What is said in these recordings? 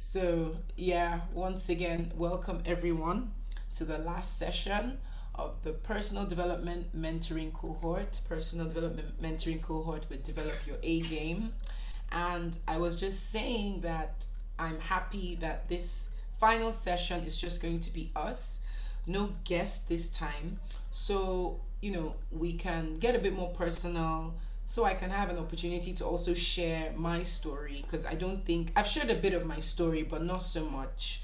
So, yeah, once again, welcome everyone to the last session of the personal development mentoring cohort with Develop Your A Game. And I was just saying that I'm happy that this final session is just going to be us, no guest this time. So, we can get a bit more personal, so I can have an opportunity to also share my story because I don't think I've shared a bit of my story, but not so much.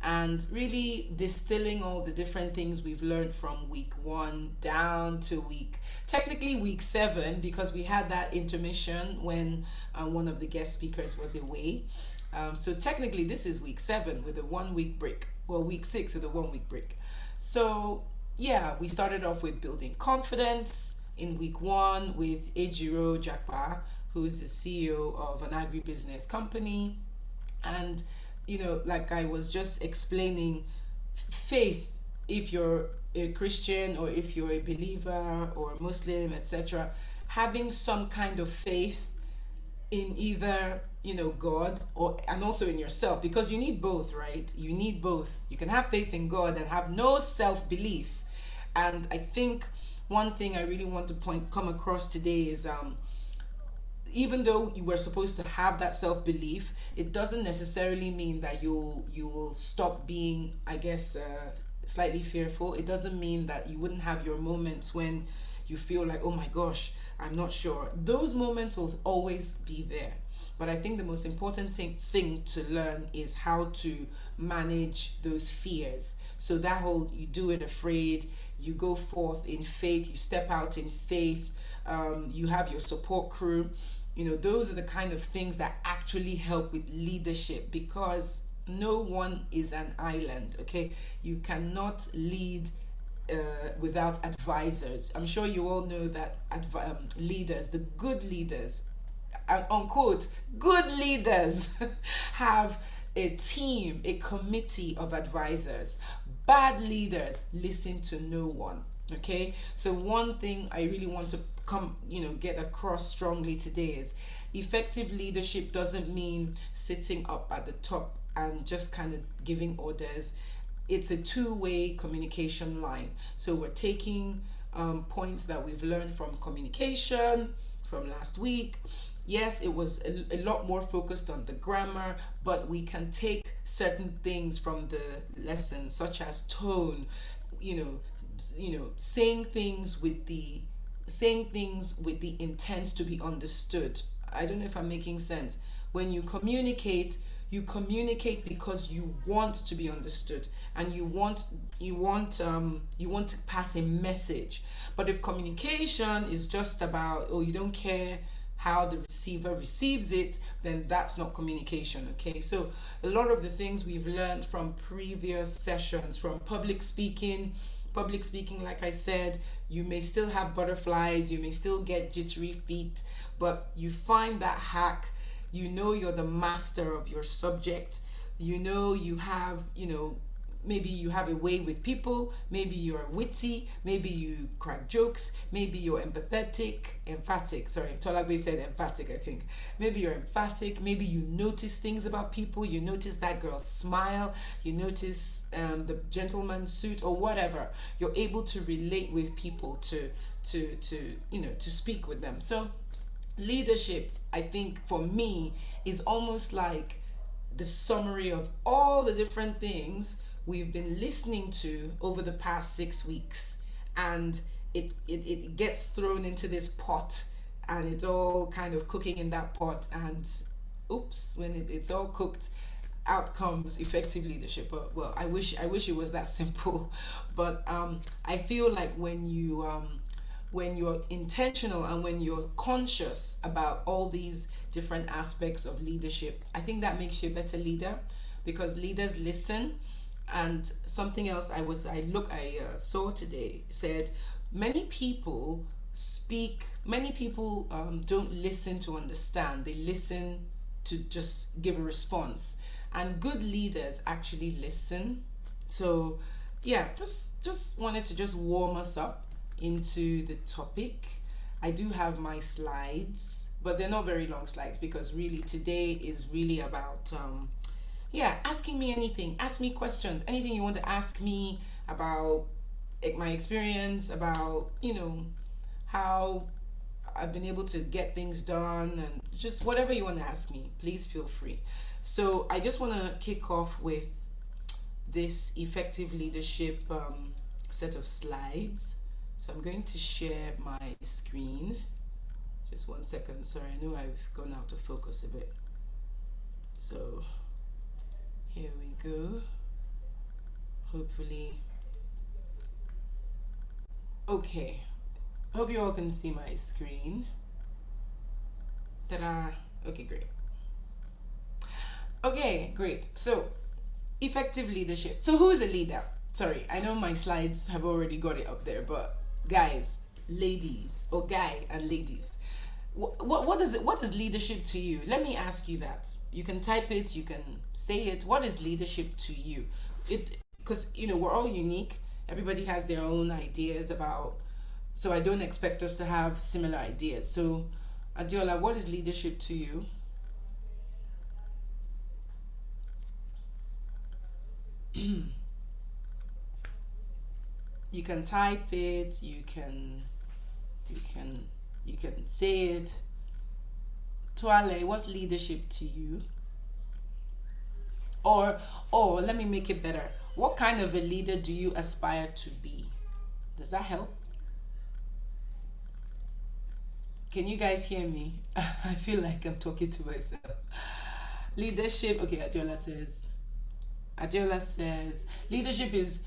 And really distilling all the different things we've learned from week one down to technically week seven, because we had that intermission when one of the guest speakers was away. So technically, this is week seven with a 1 week break. Well, week six with a 1 week break. So yeah, we started off with building confidence in week one with Ejiro Jakpa, who is the CEO of an agribusiness company. And, like I was just explaining, faith, if you're a Christian or if you're a believer or a Muslim, etc., having some kind of faith in either God or and also in yourself, because you need both, right? You need both. You can have faith in God and have no self-belief. And I think one thing I really want to come across today is, even though you were supposed to have that self-belief, it doesn't necessarily mean that you will stop being, I guess, slightly fearful. It doesn't mean that you wouldn't have your moments when you feel like, oh my gosh, I'm not sure. Those moments will always be there. But I think the most important thing to learn is how to manage those fears. So that whole, you do it afraid, you go forth in faith, you step out in faith, you have your support crew. Those are the kind of things that actually help with leadership, because no one is an island, okay? You cannot lead uh, without advisors. I'm sure you all know that leaders, the good leaders, unquote, good leaders, have a team, a committee of advisors. Bad leaders listen to no one. Okay, so one thing I really want to get across strongly today is effective leadership doesn't mean sitting up at the top and just kind of giving orders. It's a two-way communication line. So we're taking points that we've learned from communication from last week. Yes, it was a lot more focused on the grammar, but we can take certain things from the lesson, such as tone, you know, saying things with the intent to be understood. I don't know if I'm making sense. When you communicate because you want to be understood, and you want to pass a message. But if communication is just about, oh, you don't care how the receiver receives it, then that's not communication. Okay, so a lot of the things we've learned from previous sessions, from public speaking, like I said, you may still have butterflies, you may still get jittery feet, but you find that hack. You're the master of your subject. You have, maybe you have a way with people, maybe you're witty, maybe you crack jokes, maybe you're emphatic, sorry, Tolagwe said emphatic, I think. Maybe you're emphatic, maybe you notice things about people, you notice that girl's smile, you notice the gentleman's suit or whatever. You're able to relate with people, to speak with them. So leadership, I think, for me, is almost like the summary of all the different things we've been listening to over the past 6 weeks. And it gets thrown into this pot, and it's all kind of cooking in that pot. And oops, when it's all cooked, out comes effective leadership. But, well, I wish it was that simple. But I feel like when you're intentional and when you're conscious about all these different aspects of leadership, I think that makes you a better leader, because leaders listen. And something else I saw today said, many people don't listen to understand, they listen to just give a response. And good leaders actually listen. So yeah, just wanted to just warm us up into the topic. I do have my slides, but they're not very long slides, because really today is really about Yeah, asking me anything. Ask me questions. Anything you want to ask me about, like, my experience, about, how I've been able to get things done, and just whatever you want to ask me, please feel free. So I just want to kick off with this effective leadership set of slides. So I'm going to share my screen. Just 1 second. Sorry, I know I've gone out of focus a bit. So here we go. Hopefully. Okay. Hope you all can see my screen. Ta-da. Okay, great. Okay, great. So, effective leadership. So, who is a leader? Sorry, I know my slides have already got it up there, but guys, ladies, or guy and ladies, what is leadership to you? Let me ask you that. You can type it, you can say it. What is leadership to you? It Because we're all unique. Everybody has their own ideas about. So I don't expect us to have similar ideas. So, Adiola, what is leadership to you? You can type it. You can you can say it. Tuale, what's leadership to you? Or let me make it better. What kind of a leader do you aspire to be? Does that help? Can you guys hear me? I feel like I'm talking to myself. Leadership, okay, Adiola says leadership is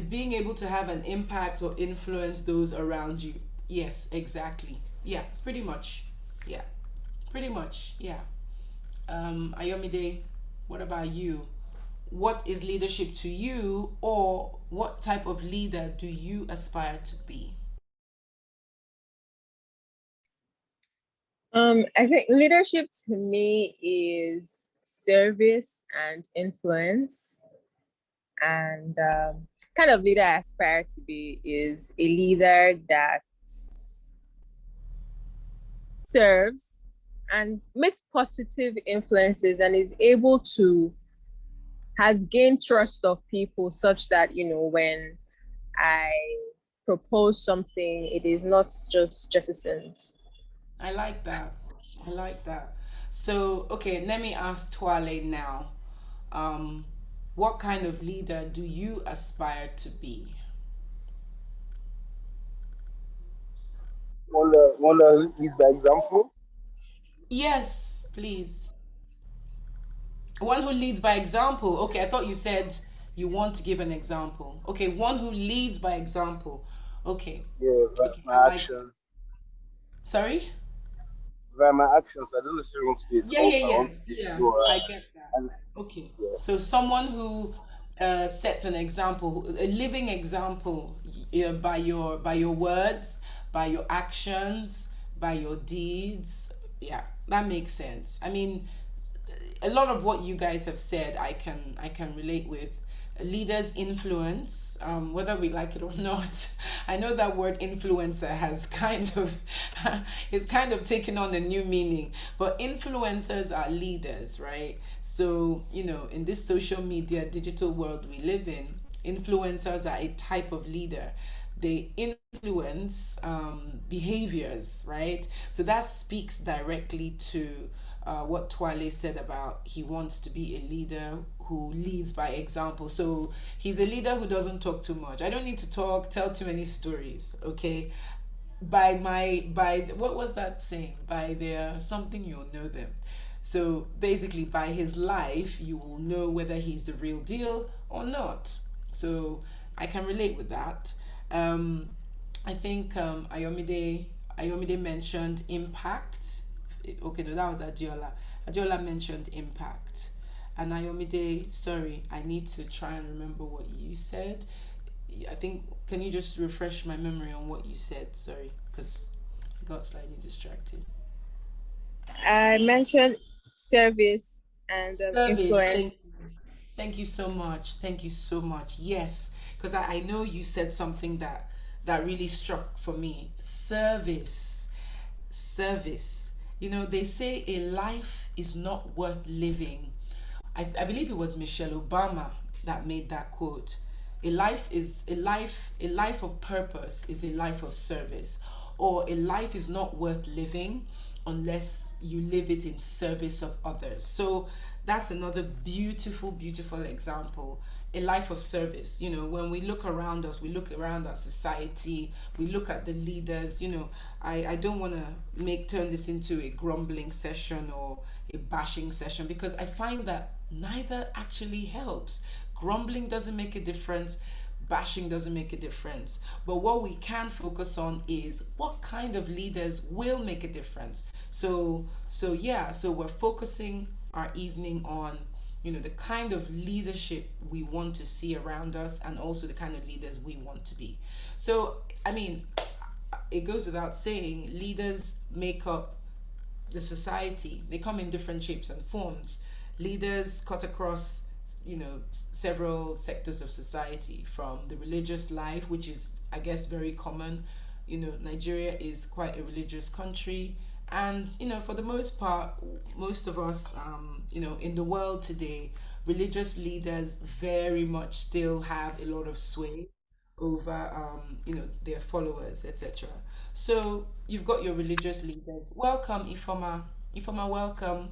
being able to have an impact or influence those around you. Yes, exactly. Yeah, pretty much. Yeah, pretty much. Yeah. Ayomide, what about you? What is leadership to you, or what type of leader do you aspire to be? I think leadership to me is service and influence. And kind of leader I aspire to be is a leader that serves and makes positive influences and is able to has gained trust of people such that when I propose something, it is not just jettisoned. I like that. I like that. So, okay, let me ask Twale now. Um, what kind of leader do you aspire to be? Want to lead by example? Yes, please. One who leads by example. Okay, I thought you said you want to give an example. Okay, one who leads by example. Okay, Yeah, okay, I my like. actions. Sorry? By my actions, I don't necessarily want to be a Yeah, yeah, talker. I yeah, want to be a yeah. doer. I get that. And Okay, yeah, so someone who sets an example, a living example, by your words, by your actions, by your deeds. Yeah, that makes sense. I mean, a lot of what you guys have said, I can relate with. Leaders influence, whether we like it or not. I know that word influencer has kind of is kind of taken on a new meaning, but influencers are leaders, right? So in this social media digital world we live in, influencers are a type of leader. They influence behaviors, right? So that speaks directly to what Twale said about he wants to be a leader who leads by example. So he's a leader who doesn't talk too much. I don't need to tell too many stories, okay? By what was that saying? By their something you'll know them. So basically, by his life, you will know whether he's the real deal or not. So I can relate with that. Um, I think Ayomide mentioned impact. Okay, no, that was Adiola. Adiola mentioned impact. And Ayomide, sorry, I need to try and remember what you said. I think, can you just refresh my memory on what you said? Sorry, because I got slightly distracted. I mentioned service and Service. influence. Thank you so much. Thank you so much. Yes, because I know you said something that really struck for me. Service. They say a life is not worth living. I believe it was Michelle Obama that made that quote. A life of purpose is a life of service, or a life is not worth living unless you live it in service of others. So that's another beautiful, beautiful example. A life of service. When we look around us, we look around our society, we look at the leaders. I don't want to turn this into a grumbling session or a bashing session, because I find that neither actually helps. Grumbling doesn't make a difference, bashing doesn't make a difference. But what we can focus on is what kind of leaders will make a difference. So we're focusing our evening on the kind of leadership we want to see around us, and also the kind of leaders we want to be. So I mean, it goes without saying, leaders make up the society. They come in different shapes and forms. Leaders cut across several sectors of society, from the religious life, which is, I guess, very common. Nigeria is quite a religious country, and for the most part, most of us, in the world today, religious leaders very much still have a lot of sway over their followers, etc. So you've got your religious leaders. Welcome, Ifoma. Ifoma, welcome.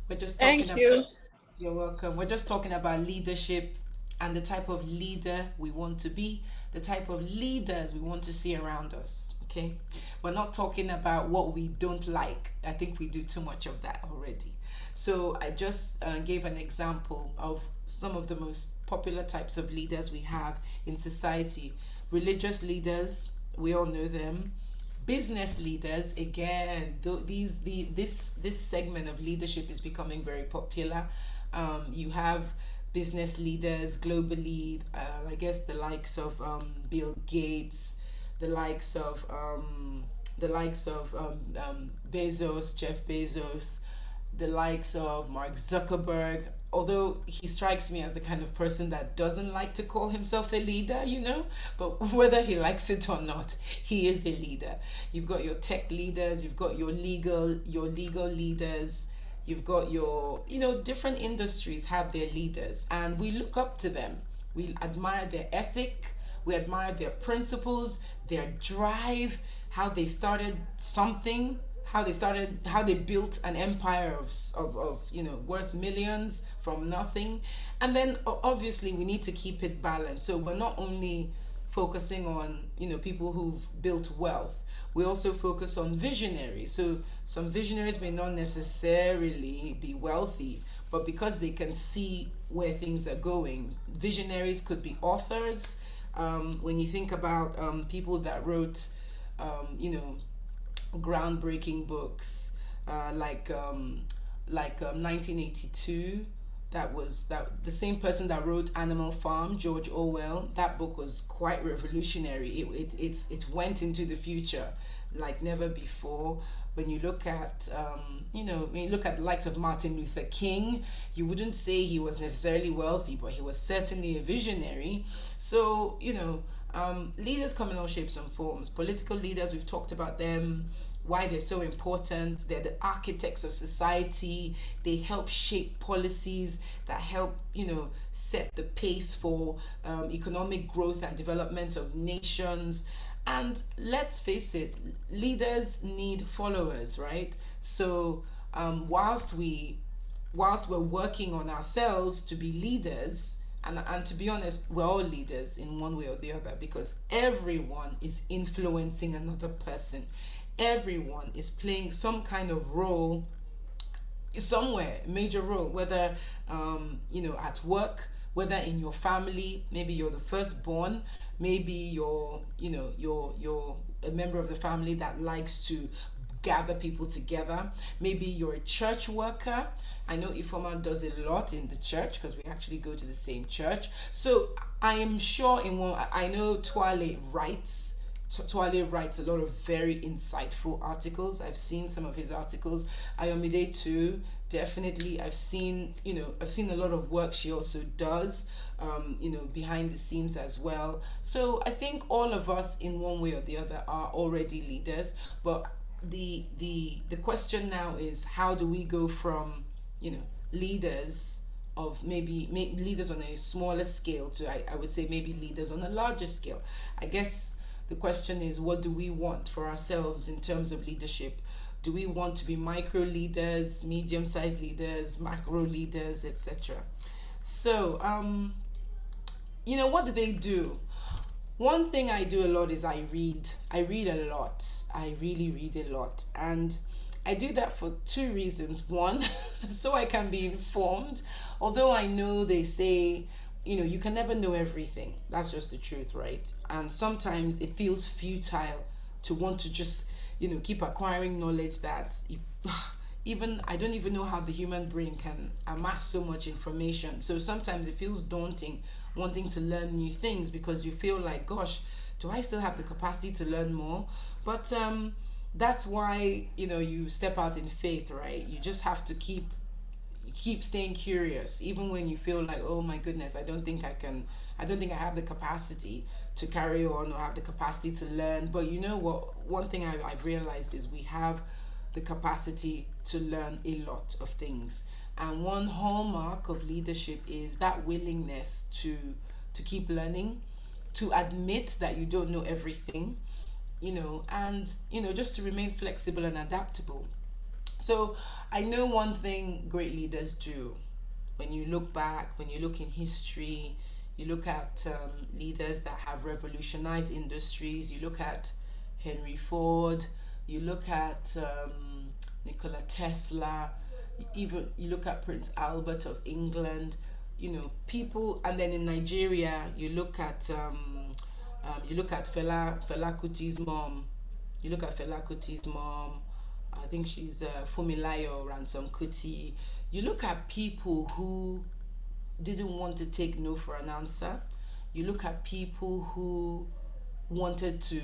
We're just talking Thank about you. You're welcome. We're just talking about leadership and the type of leader we want to be, the type of leaders we want to see around us. Okay? We're not talking about what we don't like. I think we do too much of that already. So I just gave an example of some of the most popular types of leaders we have in society. Religious leaders, we all know them. Business leaders, again, this segment of leadership is becoming very popular. You have business leaders globally, I guess the likes of Bill Gates, the likes of Bezos, Jeff Bezos, the likes of Mark Zuckerberg. Although he strikes me as the kind of person that doesn't like to call himself a leader, but whether he likes it or not, he is a leader. You've got your tech leaders, you've got your legal leaders, you've got your, different industries have their leaders, and we look up to them. We admire their ethic, we admire their principles, their drive, how they started something, how they built an empire of worth millions from nothing. And then obviously we need to keep it balanced. So we're not only focusing on people who've built wealth, we also focus on visionaries. So some visionaries may not necessarily be wealthy, but because they can see where things are going. Visionaries could be authors. When you think about people that wrote you know groundbreaking books, like 1982. That the same person that wrote Animal Farm, George Orwell. That book was quite revolutionary. It went into the future like never before. When you look at when you look at the likes of Martin Luther King, you wouldn't say he was necessarily wealthy, but he was certainly a visionary. So leaders come in all shapes and forms. Political leaders, we've talked about them, why they're so important. They're the architects of society. They help shape policies that help set the pace for economic growth and development of nations. And let's face it, leaders need followers, right? So whilst we're working on ourselves to be leaders, and to be honest, we're all leaders in one way or the other, because everyone is influencing another person. Everyone is playing some kind of role somewhere, major role, whether at work, whether in your family. Maybe you're the firstborn, maybe you're a member of the family that likes to gather people together. Maybe you're a church worker. I know Ifoma does a lot in the church because we actually go to the same church. So I am sure I know Twale writes a lot of very insightful articles. I've seen some of his articles. Ayomide too, definitely. I've seen a lot of work she also does, behind the scenes as well. So I think all of us, in one way or the other, are already leaders. But the question now is, how do we go from leaders of maybe leaders on a smaller scale to I would say maybe leaders on a larger scale. I guess the question is, what do we want for ourselves in terms of leadership? Do we want to be micro leaders, medium sized leaders, macro leaders, etc.? So what do they do? One thing I do a lot is I read. I read a lot. I really read a lot. And I do that for two reasons. One, so I can be informed. Although I know they say, you can never know everything. That's just the truth, right? And sometimes it feels futile to want to just, keep acquiring knowledge that even I don't even know how the human brain can amass so much information. So sometimes it feels daunting wanting to learn new things because you feel like, gosh, do I still have the capacity to learn more? But that's why you step out in faith, right? You just have to keep staying curious, even when you feel like, oh my goodness, I don't think I have the capacity to carry on or have the capacity to learn. But you know what? One thing I've realized is we have the capacity to learn a lot of things. And one hallmark of leadership is that willingness to keep learning, to admit that you don't know everything, and just to remain flexible and adaptable. So I know one thing great leaders do. When you look back, when you look in history, you look at leaders that have revolutionized industries. You look at Henry Ford. You look at Nikola Tesla. Even you look at Prince Albert of England. People, and then in Nigeria, you look at Fela Kuti's mom. You look at Fela Kuti's mom. I think she's Fumilayo Ransom Kuti. You look at people who didn't want to take no for an answer. You look at people who wanted to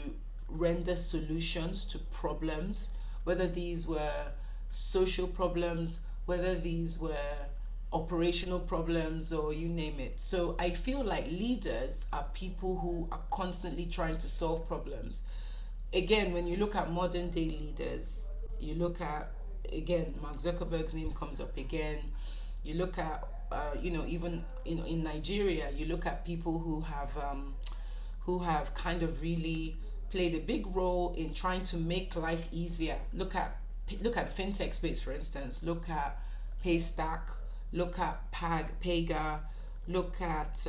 render solutions to problems, whether these were social problems, whether these were operational problems, or you name it. So I feel like leaders are people who are constantly trying to solve problems. Again, when you look at modern day leaders, you look at, again, Mark Zuckerberg's name comes up again. You look at even in Nigeria, you look at people who have kind of really played a big role in trying to make life easier. Look at the fintech space, for instance. Look at Paystack. Look at Pega. Look at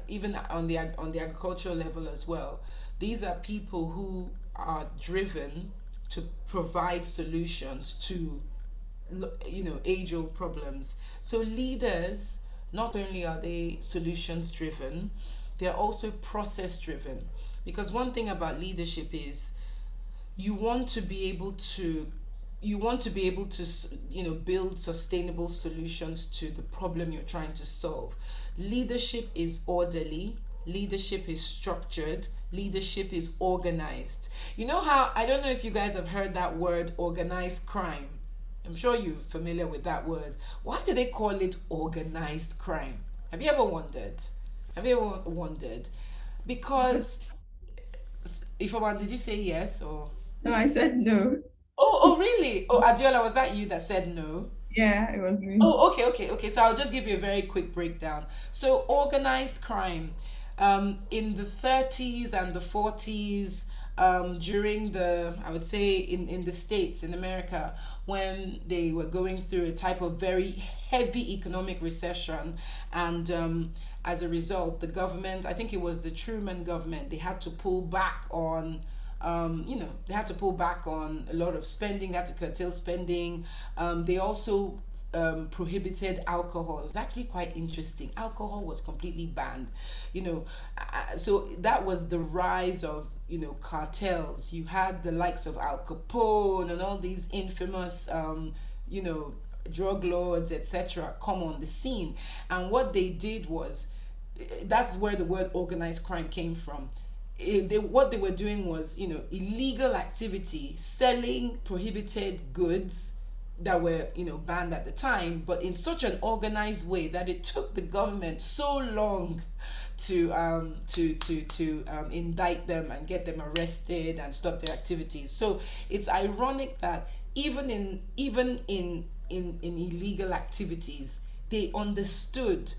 even on the agricultural level as well. These are people who are driven to provide solutions to age old problems. So leaders, not only are they solutions driven, they're also process driven. Because one thing about leadership is you want to be able to build sustainable solutions to the problem you're trying to solve. Leadership is orderly, leadership is structured, leadership is organized. You know how, I don't know if you guys have heard that word, organized crime. I'm sure you're familiar with that word. Why do they call it organized crime? Have you ever wondered? Because, if I did you say yes or? No, I said no. Oh, really? Oh, Adiola, was that you that said no? Yeah, it was me. Oh, okay. So I'll just give you a very quick breakdown. So organized crime, in the 30s and the 40s, during I would say in the States, in America, when they were going through a type of very heavy economic recession, and as a result, the government, I think it was the Truman government, they had to pull back on they had to pull back on a lot of spending, they had to curtail spending. They also prohibited alcohol. It was actually quite interesting. Alcohol was completely banned, so that was the rise of cartels. You had the likes of Al Capone and all these infamous drug lords, etc., come on the scene. And what they did was, that's where the word organized crime came from. What they were doing was illegal activity, selling prohibited goods that were banned at the time, but in such an organized way that it took the government so long to indict them and get them arrested and stop their activities. So it's ironic that even in in illegal activities, they understood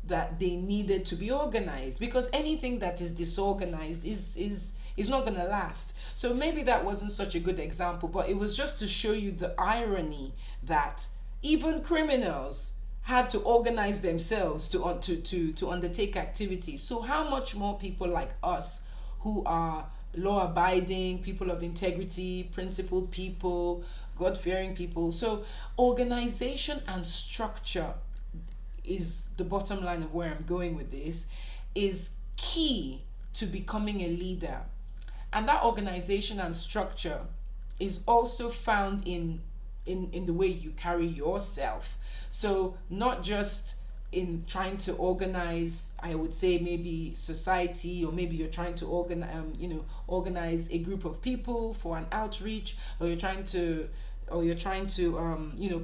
that they needed to be organized, because anything that is disorganized is not going to last. So maybe that wasn't such a good example, but it was just to show you the irony that even criminals had to organize themselves to undertake activities. So how much more people like us, who are law abiding, people of integrity, principled people, God fearing people. So organization and structure is the bottom line of where I'm going with this, is key to becoming a leader. And that organization and structure is also found in the way you carry yourself. So not just in trying to organize, I would say, maybe society, or maybe you're trying to organize a group of people for an outreach, or you're trying to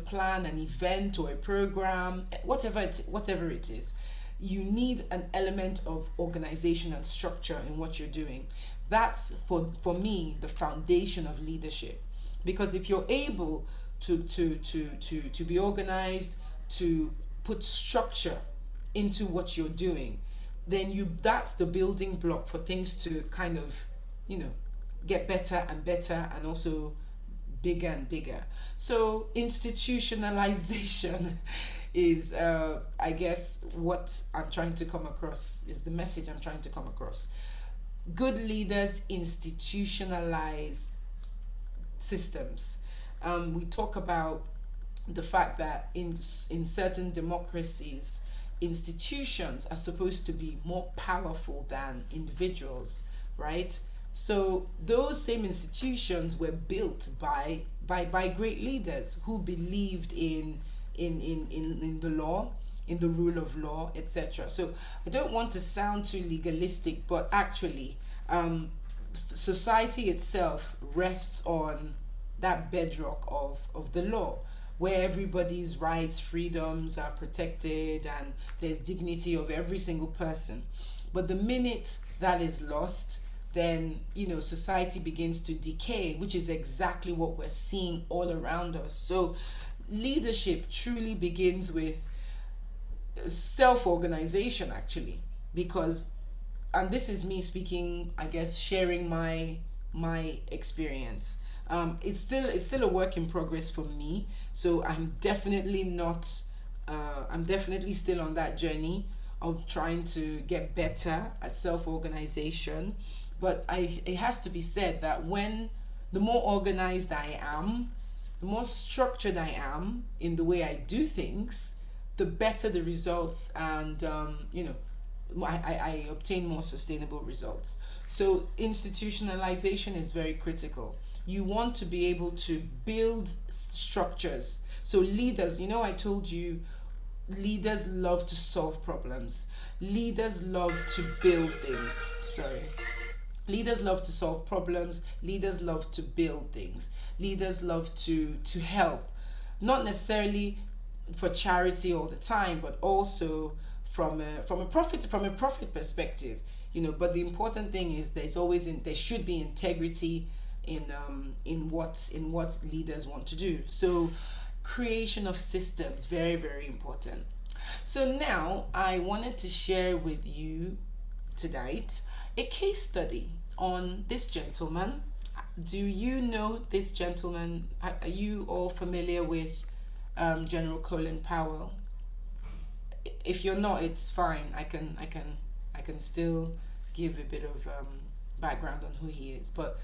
plan an event or a program, whatever it is. You need an element of organization and structure in what you're doing. That's for me the foundation of leadership, because if you're able to be organized, to put structure into what you're doing, then that's the building block for things to kind of get better and better, and also bigger and bigger. So institutionalization is I guess what I'm trying to come across, is the message I'm trying to come across. Good leaders institutionalize systems. We talk about the fact that in certain democracies, institutions are supposed to be more powerful than individuals, right? So those same institutions were built by great leaders who believed in the law, in the rule of law, etc. So I don't want to sound too legalistic, but actually, society itself rests on that bedrock of the law, where everybody's rights, freedoms are protected, and there's dignity of every single person. But the minute that is lost, then society begins to decay, which is exactly what we're seeing all around us. So leadership truly begins with self-organization, actually, because, and this is me speaking, I guess, sharing my experience. It's still a work in progress for me, so I'm definitely not I'm definitely still on that journey of trying to get better at self-organization. But it has to be said that when the more organized I am, the more structured I am in the way I do things, the better the results, and I obtain more sustainable results. So institutionalization is very critical. You want to be able to build structures. So leaders, I told you, leaders love to solve problems. Leaders love to build things. Sorry. Leaders love to solve problems. Leaders love to build things. Leaders love to help, not necessarily for charity all the time, but also from a profit perspective. But the important thing is there should be integrity in what leaders want to do. So creation of systems, very, very important. So now I wanted to share with you tonight a case study on this gentleman. Do you know this gentleman? Are you all familiar with General Colin Powell? If you're not, it's fine. I can still give a bit of background on who he is. But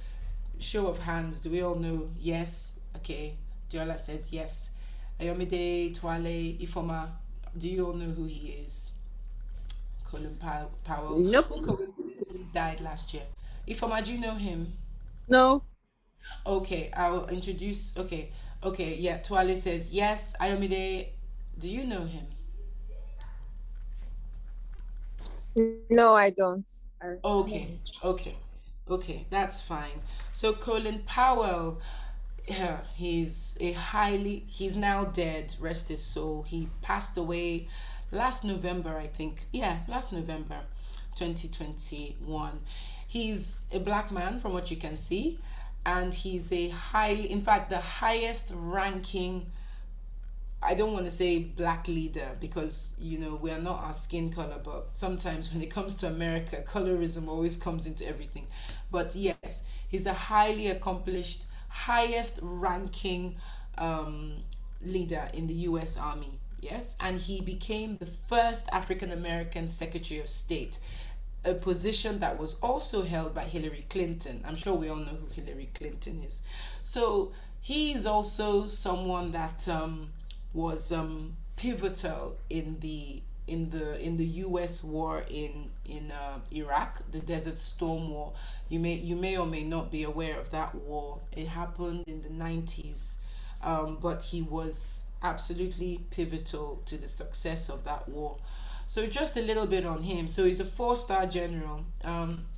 show of hands, do we all know? Yes. Okay. Diola says yes. Ayomide, Twale, Ifoma, do you all know who he is? Colin Powell, Nope. who coincidentally died last year. Ifoma, do you know him? No. Okay, I'll introduce. Okay, yeah. Twale says yes. Ayomide, do you know him? No, I don't. Okay, okay, okay. That's fine. So Colin Powell, yeah, he's now dead. Rest his soul. He passed away last November, I think. Yeah, last November, 2021. He's a black man, from what you can see, and he's in fact, the highest ranking I don't want to say black leader because we are not our skin color, but sometimes when it comes to America, colorism always comes into everything. But yes, he's a highly accomplished, highest ranking um, leader in the US Army. Yes, and he became the first African American Secretary of State, a position that was also held by Hillary Clinton. I'm sure we all know who Hillary Clinton is. So he is also someone that was pivotal in the U.S. war in Iraq, the Desert Storm War. You may or may not be aware of that war. It happened in the 90s, but he was absolutely pivotal to the success of that war. So just a little bit on him. So he's a four-star general.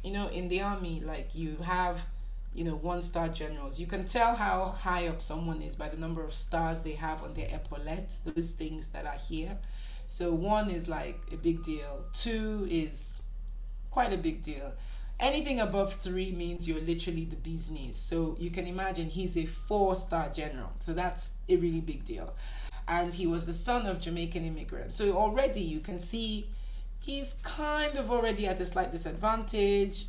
In the army, like you have, one-star generals. You can tell how high up someone is by the number of stars they have on their epaulets, those things that are here. So one is like a big deal. Two is quite a big deal. Anything above three means you're literally the bee's knees. So you can imagine he's a four-star general. So that's a really big deal. And he was the son of Jamaican immigrants. So already you can see he's kind of already at a slight disadvantage,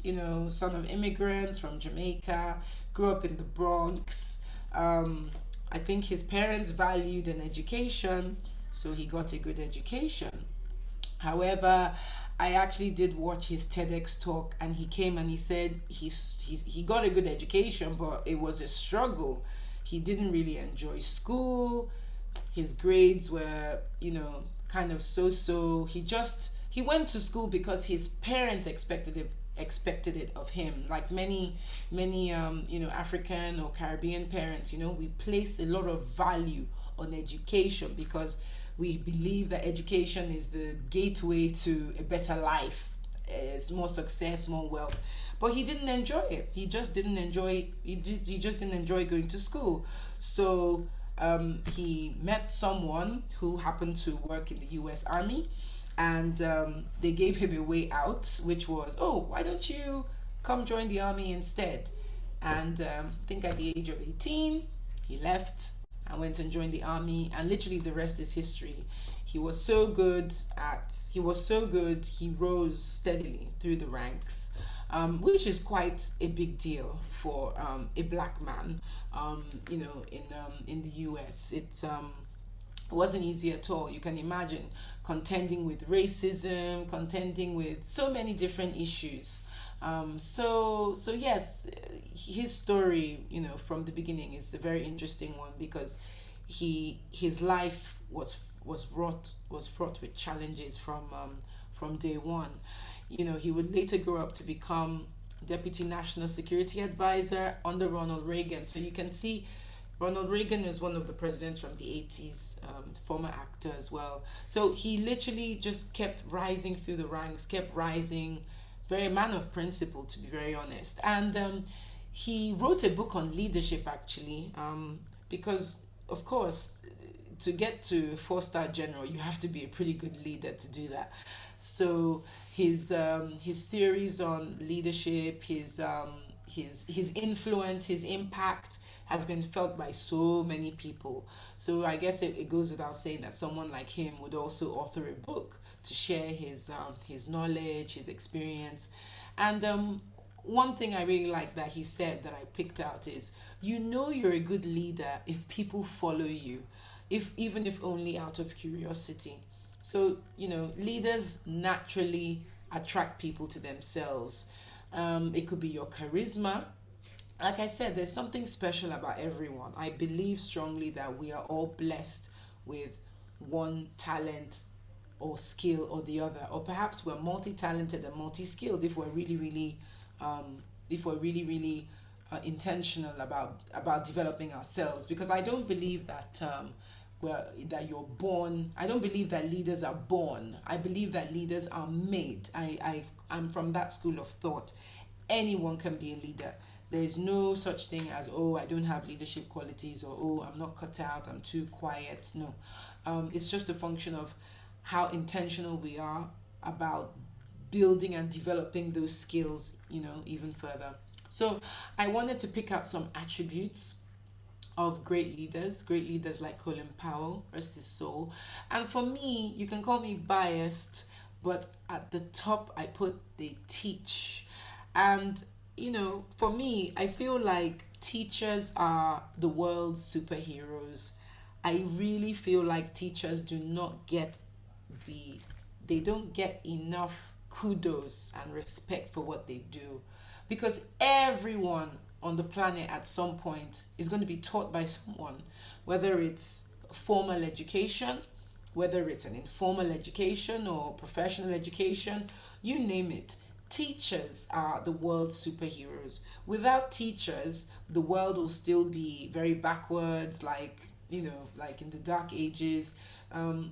son of immigrants from Jamaica, grew up in the Bronx. I think his parents valued an education, so he got a good education. However, I actually did watch his TEDx talk, and he came and he said he got a good education, but it was a struggle. He didn't really enjoy school. His grades were, kind of so. He went to school because his parents expected it of him. Like many African or Caribbean parents, we place a lot of value on education because we believe that education is the gateway to a better life. It's more success, more wealth. But he didn't enjoy it. He just didn't enjoy. He just didn't enjoy going to school. So he met someone who happened to work in the U.S. Army, and they gave him a way out, which was, oh, why don't you come join the army instead? And I think at the age of 18, he left and went and joined the army, and literally the rest is history. He was so good, he rose steadily through the ranks, which is quite a big deal for a black man, in the US. It wasn't easy at all. You can imagine contending with racism, contending with so many different issues. So yes, his story, from the beginning is a very interesting one because his life was fraught with challenges from day one. He would later grow up to become Deputy National Security Advisor under Ronald Reagan. So you can see Ronald Reagan is one of the presidents from the 80s, former actor as well. So he literally just kept rising through the ranks, kept rising, very man of principle, to be very honest. And he wrote a book on leadership, actually, because, of course, to get to four-star general, you have to be a pretty good leader to do that. So his theories on leadership, his influence, his impact has been felt by so many people. So I guess it goes without saying that someone like him would also author a book to share his knowledge, his experience. And one thing I really like that he said that I picked out is, you're a good leader if people follow you, if even if only out of curiosity. So, leaders naturally attract people to themselves. It could be your charisma. Like I said, there's something special about everyone. I believe strongly that we are all blessed with one talent or skill or the other, or perhaps we're multi-talented and multi-skilled if we're really, really, intentional about developing ourselves. Because I don't believe that that you're born. I don't believe that leaders are born. I believe that leaders are made. I'm from that school of thought. Anyone can be a leader. There is no such thing as, oh, I don't have leadership qualities, or, oh, I'm not cut out, I'm too quiet. No. It's just a function of how intentional we are about building and developing those skills, even further. So I wanted to pick out some attributes of great leaders like Colin Powell, rest his soul. And for me, you can call me biased, but at the top, I put they teach. And, for me, I feel like teachers are the world's superheroes. I really feel like teachers do not get the they don't get enough kudos and respect for what they do, because everyone on the planet at some point is going to be taught by someone, whether it's formal education, whether it's an informal education or professional education, you name it. Teachers are the world's superheroes. Without teachers, the world will still be very backwards, like in the dark ages.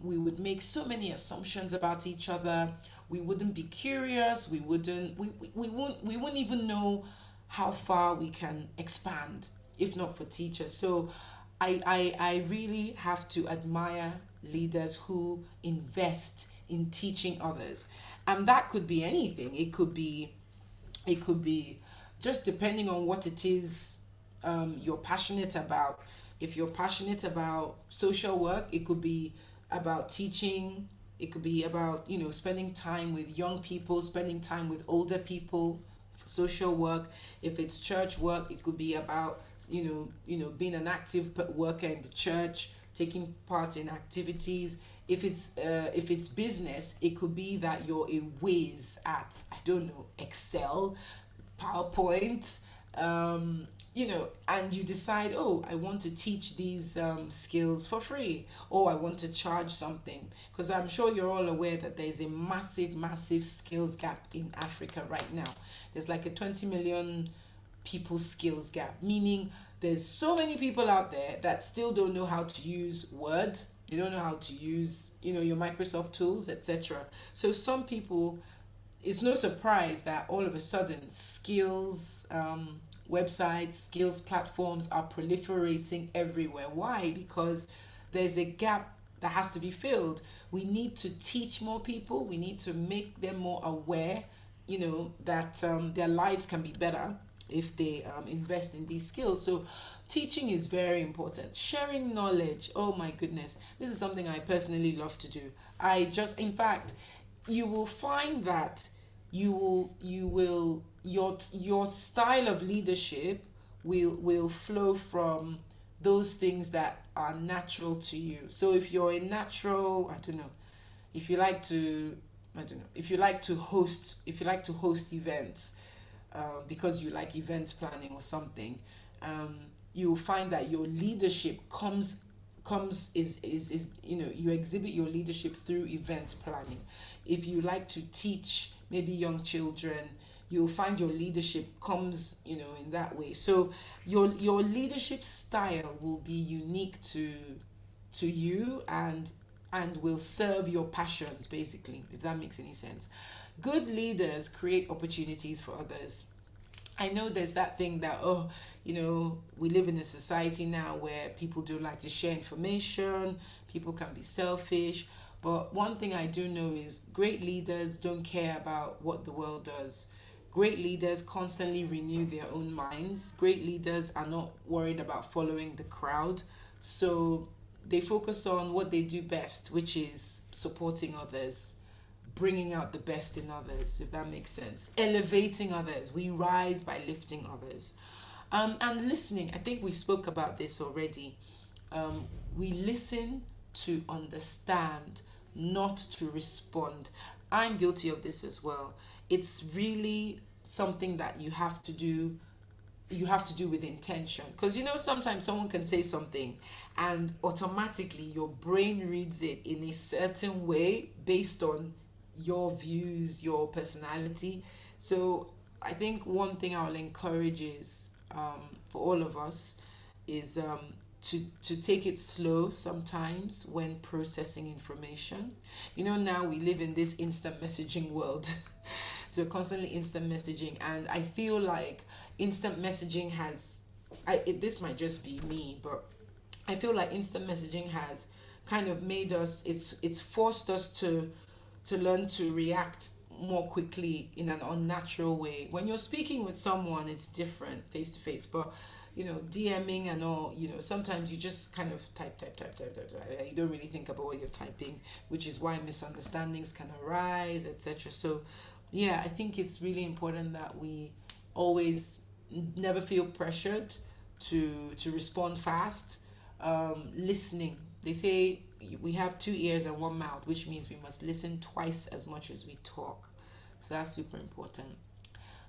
We would make so many assumptions about each other. We wouldn't be curious. We wouldn't even know how far we can expand if not for teachers. So I really have to admire leaders who invest in teaching others. And that could be anything. It could be just depending on what it is you're passionate about. If you're passionate about social work, it could be about teaching. It could be about spending time with young people, spending time with older people for social work. If it's church work, it could be about being an active worker in the church, taking part in activities. If it's business, it could be that you're a whiz at, I don't know, Excel, PowerPoint, and you decide, oh, I want to teach these skills for free, or I want to charge something. Because I'm sure you're all aware that there's a massive, massive skills gap in Africa right now. There's like a 20 million people skills gap, meaning there's so many people out there that still don't know how to use Word. They don't know how to use, your Microsoft tools, etc. So some people, it's no surprise that all of a sudden skills websites, skills platforms are proliferating everywhere. Why? Because there's a gap that has to be filled. We need to teach more people. We need to make them more aware, that their lives can be better if they invest in these skills. So teaching is very important. Sharing knowledge, oh my goodness, this is something I personally love to do. In fact, you will find that your style of leadership will flow from those things that are natural to you. So if you're a natural, I don't know, if you like to I don't know, if you like to host events, because you like event planning or something, um, you'll find that your leadership comes is you exhibit your leadership through event planning. If you like to teach maybe young children, you'll find your leadership comes in that way. So your leadership style will be unique to you, and will serve your passions, basically, if that makes any sense. Good leaders create opportunities for others. I know there's that thing that, oh, we live in a society now where people do like to share information, people can be selfish. But one thing I do know is great leaders don't care about what the world does. Great leaders constantly renew their own minds. Great leaders are not worried about following the crowd. So they focus on what they do best, which is supporting others, bringing out the best in others, if that makes sense. Elevating others. We rise by lifting others. And listening. I think we spoke about this already. We listen to understand, not to respond. I'm guilty of this as well. It's really something that you have to do with intention, because sometimes someone can say something and automatically your brain reads it in a certain way based on your views, your personality. So I think one thing I'll encourage is, for all of us, is to take it slow sometimes when processing information. Now we live in this instant messaging world. So constantly instant messaging, and I feel like instant messaging this might just be me, but I feel like instant messaging has kind of made us, it's forced us to learn to react more quickly in an unnatural way. When you're speaking with someone, it's different face to face, but DMing and all, sometimes you just kind of type. You don't really think about what you're typing, which is why misunderstandings can arise, etc. So, yeah, I think it's really important that we always never feel pressured to respond fast. Listening. They say we have two ears and one mouth, which means we must listen twice as much as we talk. So that's super important.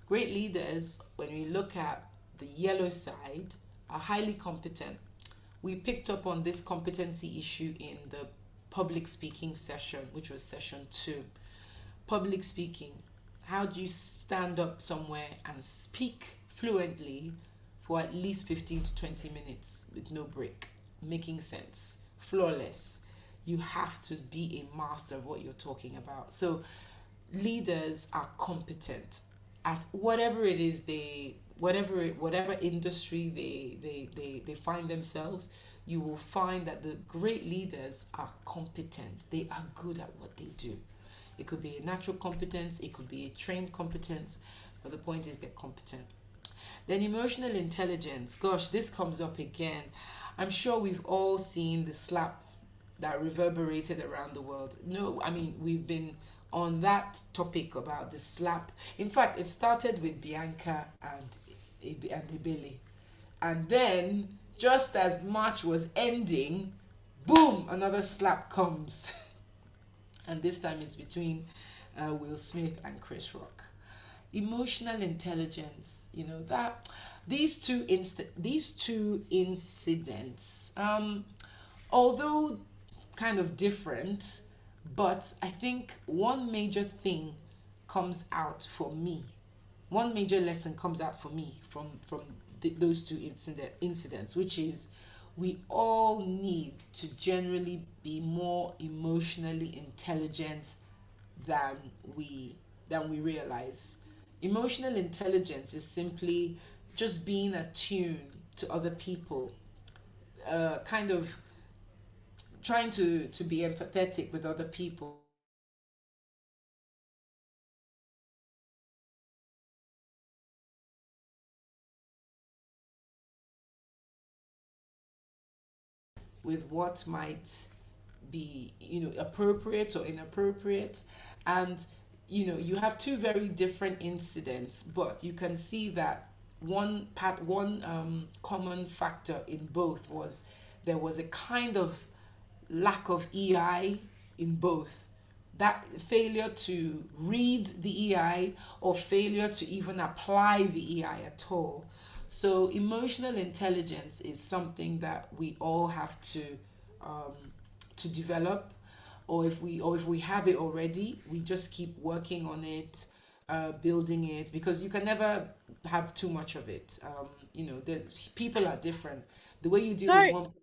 Great leaders, when we look at the yellow side, are highly competent. We picked up on this competency issue in the public speaking session, which was session 2. Public speaking. How do you stand up somewhere and speak fluently for at least 15 to 20 minutes with no break, making sense, flawless? You have to be a master of what you're talking about. So, leaders are competent at whatever it is whatever industry they find themselves. You will find that the great leaders are competent. They are good at what they do. It could be a natural competence, it could be a trained competence, but the point is they're competent. Then emotional intelligence. Gosh, this comes up again. I'm sure we've all seen the slap that reverberated around the world. No, I mean, we've been on that topic about the slap. In fact, it started with Bianca and Ibele. And then, just as March was ending, boom, another slap comes. And this time it's between Will Smith and Chris Rock. Emotional intelligence, that these two incidents, although kind of different, but I think one major thing comes out for me. One major lesson comes out for me from those two incidents, which is we all need to generally be more emotionally intelligent than we than we realize. Emotional intelligence is simply just being attuned to other people, kind of trying to be empathetic with other people with what might be appropriate or inappropriate. And you have two very different incidents, but you can see that one common factor in both was there was a kind of lack of EI in both. That failure to read the EI or failure to even apply the EI at all. So emotional intelligence is something that we all have um, to develop, or if we have it already, we just keep working on it, building it, because you can never have too much of it. The people are different. The way you deal with Sorry, one.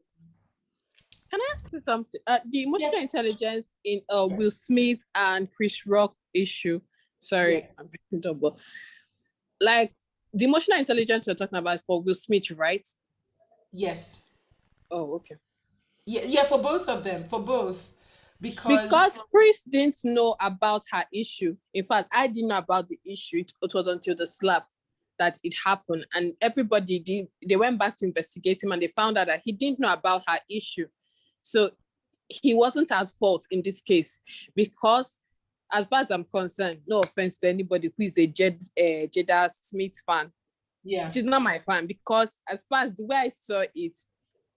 can I ask you something? The emotional Yes. intelligence in Will Yes. Smith and Chris Rock issue. Sorry, Yes. I'm making double. Like the emotional intelligence you're talking about for Will Smith, right? Yes. Oh, okay. Yeah, yeah, for both of them, for both. Because Because Chris didn't know about her issue. In fact, I didn't know about the issue. It was until the slap that it happened. And everybody did, they went back to investigate him and they found out that he didn't know about her issue. So he wasn't at fault in this case because, as far as I'm concerned, no offense to anybody who is a Jada Smith fan, yeah, she's not my fan because, as far as the way I saw it,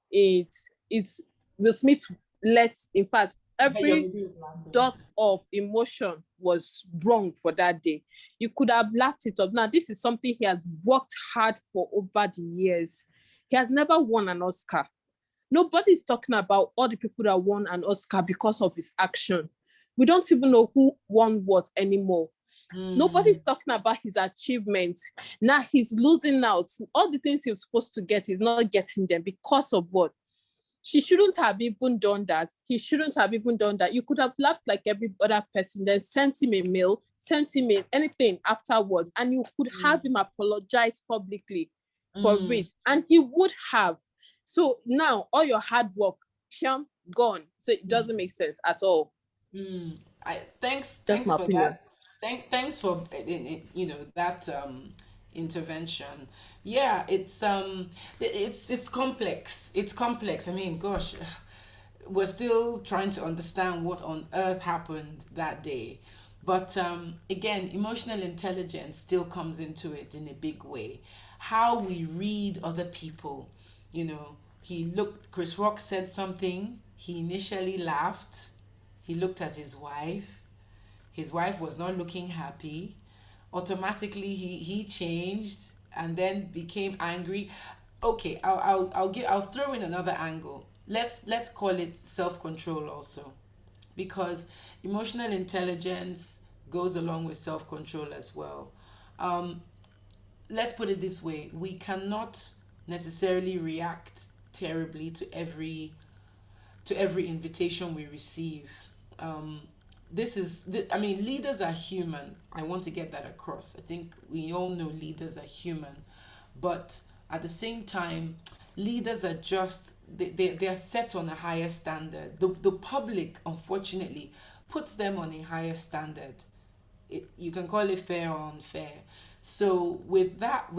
it's Will Smith let, in fact, your every video is landing. dot of emotion was wrong for that day. You could have laughed it up. Now, this is something he has worked hard for over the years. He has never won an Oscar. Nobody's talking about all the people that won an Oscar because of his action. We don't even know who won what anymore. Nobody's talking about his achievements. Now he's losing out. All the things he was supposed to get, he's not getting them because of what? She shouldn't have even done that. He shouldn't have even done that. You could have laughed like every other person, then sent him a mail, sent him anything afterwards, and you could have him apologize publicly for it. And he would have. So now all your hard work, gone. So it doesn't make sense at all. I thanks That's thanks my for opinion. that. Thanks for that intervention. Yeah, it's complex. It's complex. I mean, gosh, we're still trying to understand what on earth happened that day. But again, emotional intelligence still comes into it in a big way. How we read other people. You know, Chris Rock said something, he initially laughed, he looked at his wife was not looking happy. Automatically, he changed and then became angry. Okay, I'll throw in another angle. Let's call it self-control also, because emotional intelligence goes along with self-control as well. Um, let's put it this way: we cannot necessarily react terribly to every invitation we receive. Um, I mean, leaders are human. I want to get that across. I think we all know leaders are human, but at the same time, leaders are just, they are set on a higher standard. The public, unfortunately, puts them on a higher standard. You can call it fair or unfair. So with that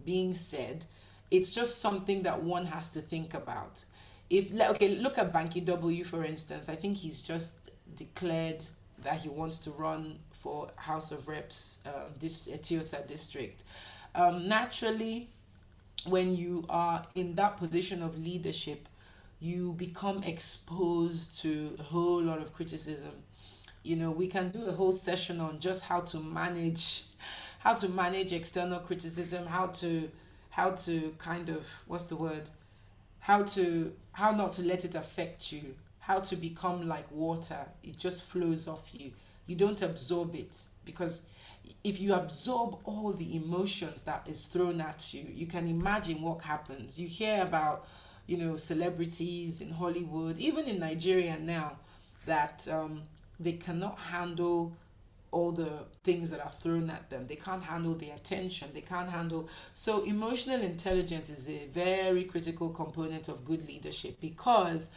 being said, it's just something that one has to think about. Okay, look at Banky W, for instance. I think he's just declared that he wants to run for House of Reps, this Etiosa district. Naturally, when you are in that position of leadership, you become exposed to a whole lot of criticism. We can do a whole session on just how to manage external criticism, how to kind of, what's the word, how not to let it affect you, how to become like water. It just flows off you. You don't absorb it, because if you absorb all the emotions that is thrown at you, you can imagine what happens. You hear about, celebrities in Hollywood, even in Nigeria now, that they cannot handle all the things that are thrown at them. They can't handle the attention. They can't handle. So, emotional intelligence is a very critical component of good leadership, because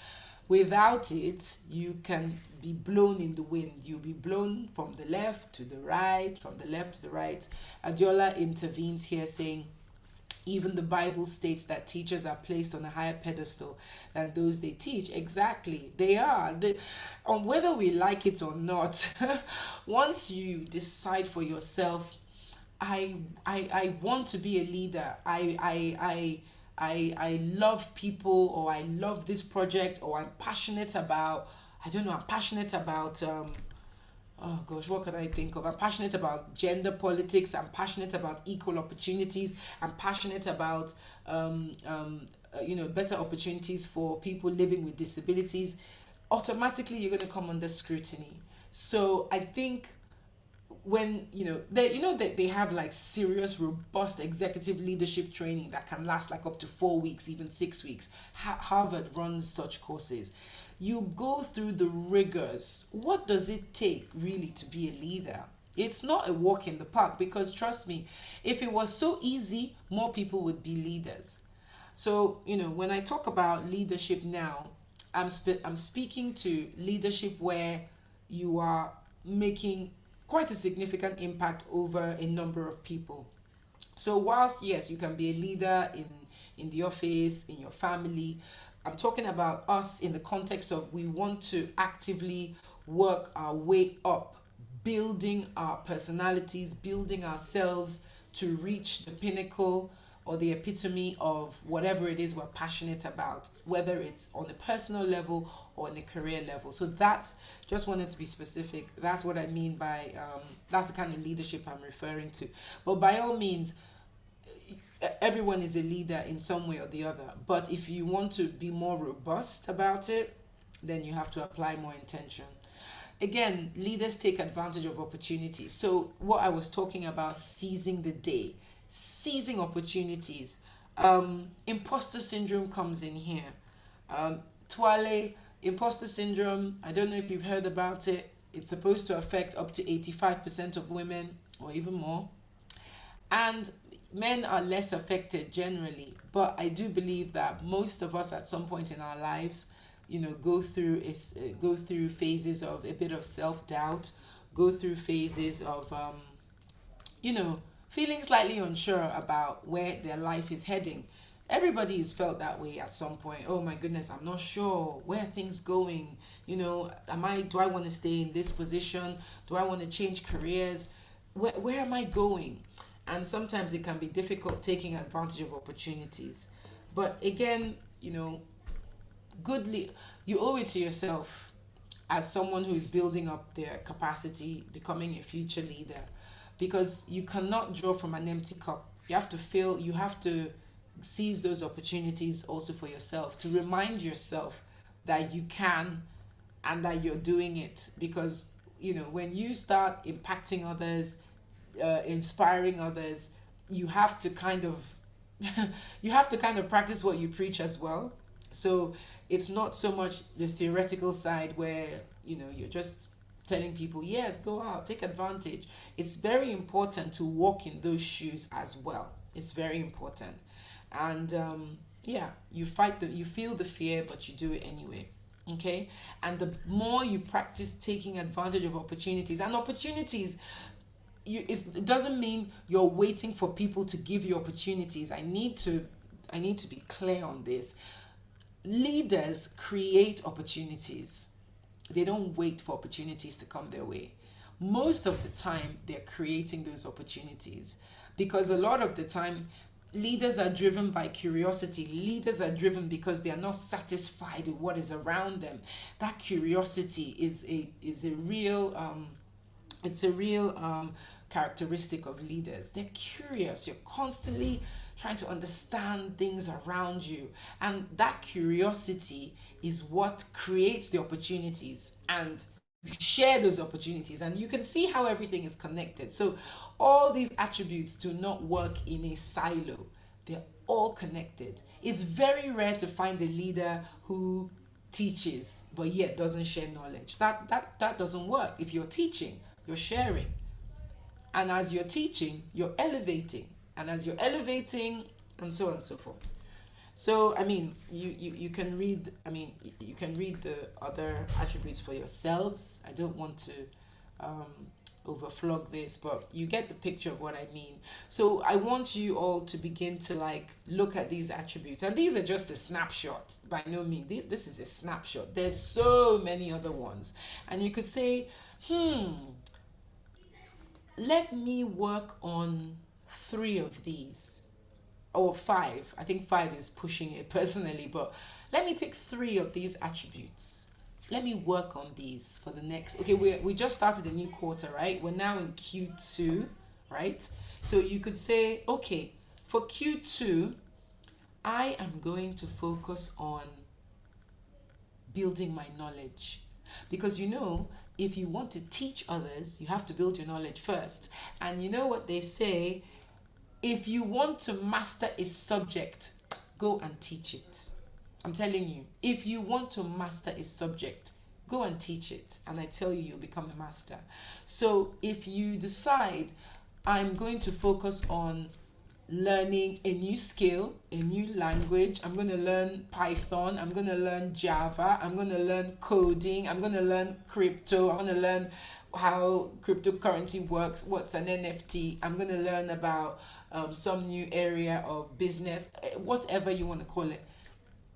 without it, you can be blown in the wind. You'll be blown from the left to the right, from the left to the right. Adiola intervenes here saying, even the Bible states that teachers are placed on a higher pedestal than those they teach. Exactly, they are. Whether we like it or not, once you decide for yourself, I want to be a leader. I love people, or I love this project, or I'm passionate about. I don't know. I'm passionate about oh gosh, what can I think of? I'm passionate about gender politics. I'm passionate about equal opportunities. I'm passionate about better opportunities for people living with disabilities. Automatically, you're going to come under scrutiny. So I think when they have like serious, robust executive leadership training that can last like up to 4 weeks, even 6 weeks. Harvard runs such courses. You go through the rigors. What does it take really to be a leader? It's not a walk in the park, because trust me, if it was so easy, more people would be leaders. So, when I talk about leadership now, I'm speaking to leadership where you are making quite a significant impact over a number of people. So whilst yes, you can be a leader in the office, in your family, I'm talking about us in the context of we want to actively work our way up, building our personalities, building ourselves to reach the pinnacle or the epitome of whatever it is we're passionate about, whether it's on a personal level or on a career level. So that's just wanted to be specific. That's what I mean by that's the kind of leadership I'm referring to. But by all means, everyone is a leader in some way or the other. But if you want to be more robust about it, then you have to apply more intention. Again, leaders take advantage of opportunities. So what I was talking about, seizing the day, seizing opportunities. Imposter syndrome comes in here. Twale, imposter syndrome, I don't know if you've heard about it. It's supposed to affect up to 85% of women, or even more. And men are less affected generally, but I do believe that most of us at some point in our lives, go through phases of a bit of self-doubt, go through phases of you know feeling slightly unsure about where their life is heading. Everybody has felt that way at some point. Oh my goodness, I'm not sure where things going. Do I want to stay in this position? Do I want to change careers? Where am I going? And sometimes it can be difficult taking advantage of opportunities. But again, goodly, you owe it to yourself as someone who is building up their capacity, becoming a future leader, because you cannot draw from an empty cup. You have to seize those opportunities also for yourself, to remind yourself that you can and that you're doing it. Because when you start impacting others, inspiring others, you have to kind of you have to kind of practice what you preach as well. So it's not so much the theoretical side where you're just telling people, yes, go out, take advantage. It's very important to walk in those shoes as well. It's very important. And yeah, you feel the fear, but you do it anyway. Okay. And the more you practice taking advantage of opportunities, and opportunities, it doesn't mean you're waiting for people to give you opportunities. I need to be clear on this. Leaders create opportunities. They don't wait for opportunities to come their way. Most of the time, they're creating those opportunities, because a lot of the time, leaders are driven by curiosity. Leaders are driven because they are not satisfied with what is around them. That curiosity is a real it's a real characteristic of leaders. They're curious. You're constantly trying to understand things around you. And that curiosity is what creates the opportunities. And you share those opportunities. And you can see how everything is connected. So all these attributes do not work in a silo. They're all connected. It's very rare to find a leader who teaches but yet doesn't share knowledge. That doesn't work. If you're teaching, you're sharing. And as you're teaching, you're elevating. And as you're elevating, and so on and so forth. So, I mean, you can read, you can read the other attributes for yourselves. I don't want to um, overflog this, but you get the picture of what I mean. So I want you all to begin to look at these attributes. And these are just a snapshot. By no means, this is a snapshot. There's so many other ones. And you could say, let me work on 3 of these, or 5. I think 5 is pushing it personally, but let me pick 3 of these attributes. Let me work on these for the next. Okay, we just started a new quarter, right? We're now in Q2, right? So you could say, okay, for Q2, I am going to focus on building my knowledge. Because if you want to teach others, you have to build your knowledge first. And you know what they say? If you want to master a subject, go and teach it. I'm telling you, if you want to master a subject, go and teach it. And I tell you, you'll become a master. So if you decide, I'm going to focus on learning a new skill, a new language. I'm going to learn Python. I'm going to learn Java. I'm going to learn coding. I'm going to learn crypto. I'm going to learn how cryptocurrency works. What's an NFT? I'm going to learn about some new area of business, whatever you want to call it.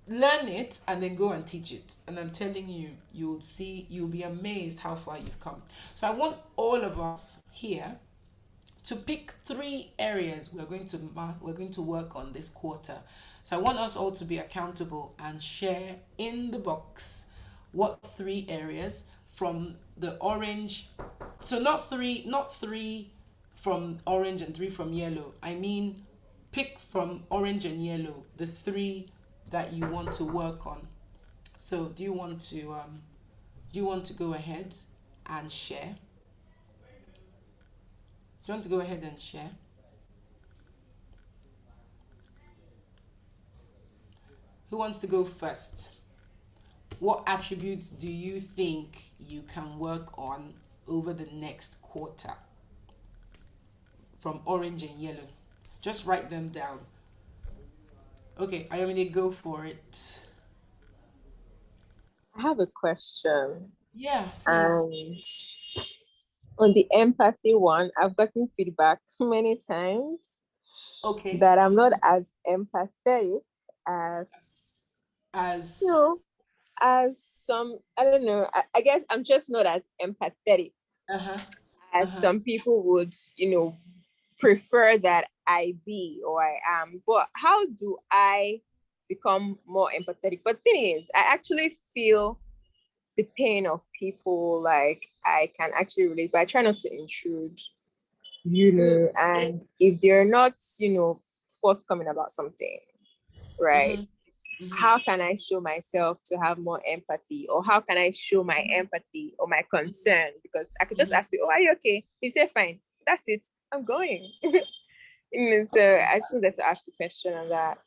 Learn it and then go and teach it. And I'm telling you, you'll be amazed how far you've come. So I want all of us here to pick 3 areas we're going to work on this quarter. So I want us all to be accountable and share in the box what 3 areas from the orange. So not three from orange and 3 from yellow. I mean, pick from orange and yellow the 3 that you want to work on. So do you want to go ahead and share? Do you want to go ahead and share? Who wants to go first? What attributes do you think you can work on over the next quarter from orange and yellow? Just write them down. Okay, I mean, go for it. I have a question. Yeah, please. And On the empathy one, I've gotten feedback many times Okay. that I'm not as empathetic as, you As know, as some, I don't know, I guess I'm just not as empathetic uh-huh. as Uh-huh. some people would, prefer that I be or I am. But how do I become more empathetic? But thing is, I actually feel the pain of people. Like I can actually relate, but I try not to intrude, Mm, and if they're not, forthcoming about something, right? mm-hmm. Mm-hmm. How can I show myself to have more empathy? Or how can I show my empathy or my concern? Because I could just Mm-hmm. ask you, oh, are you okay? You say fine. That's it. I'm going. So Okay. I just wanted to ask a question on that.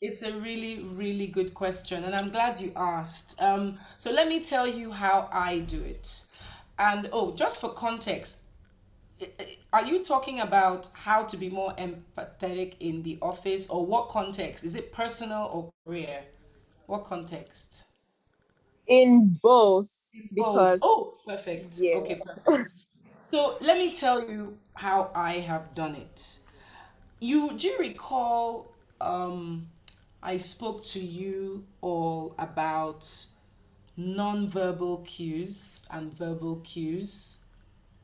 It's a really, really good question, and I'm glad you asked. So let me tell you how I do it. And oh, just for context, are you talking about how to be more empathetic in the office, or what context? Is it personal or career? What context? In both, Both. Oh, because perfect. yeah. Okay, perfect. So let me tell you how I have done it. Do you recall I spoke to you all about non-verbal cues and verbal cues?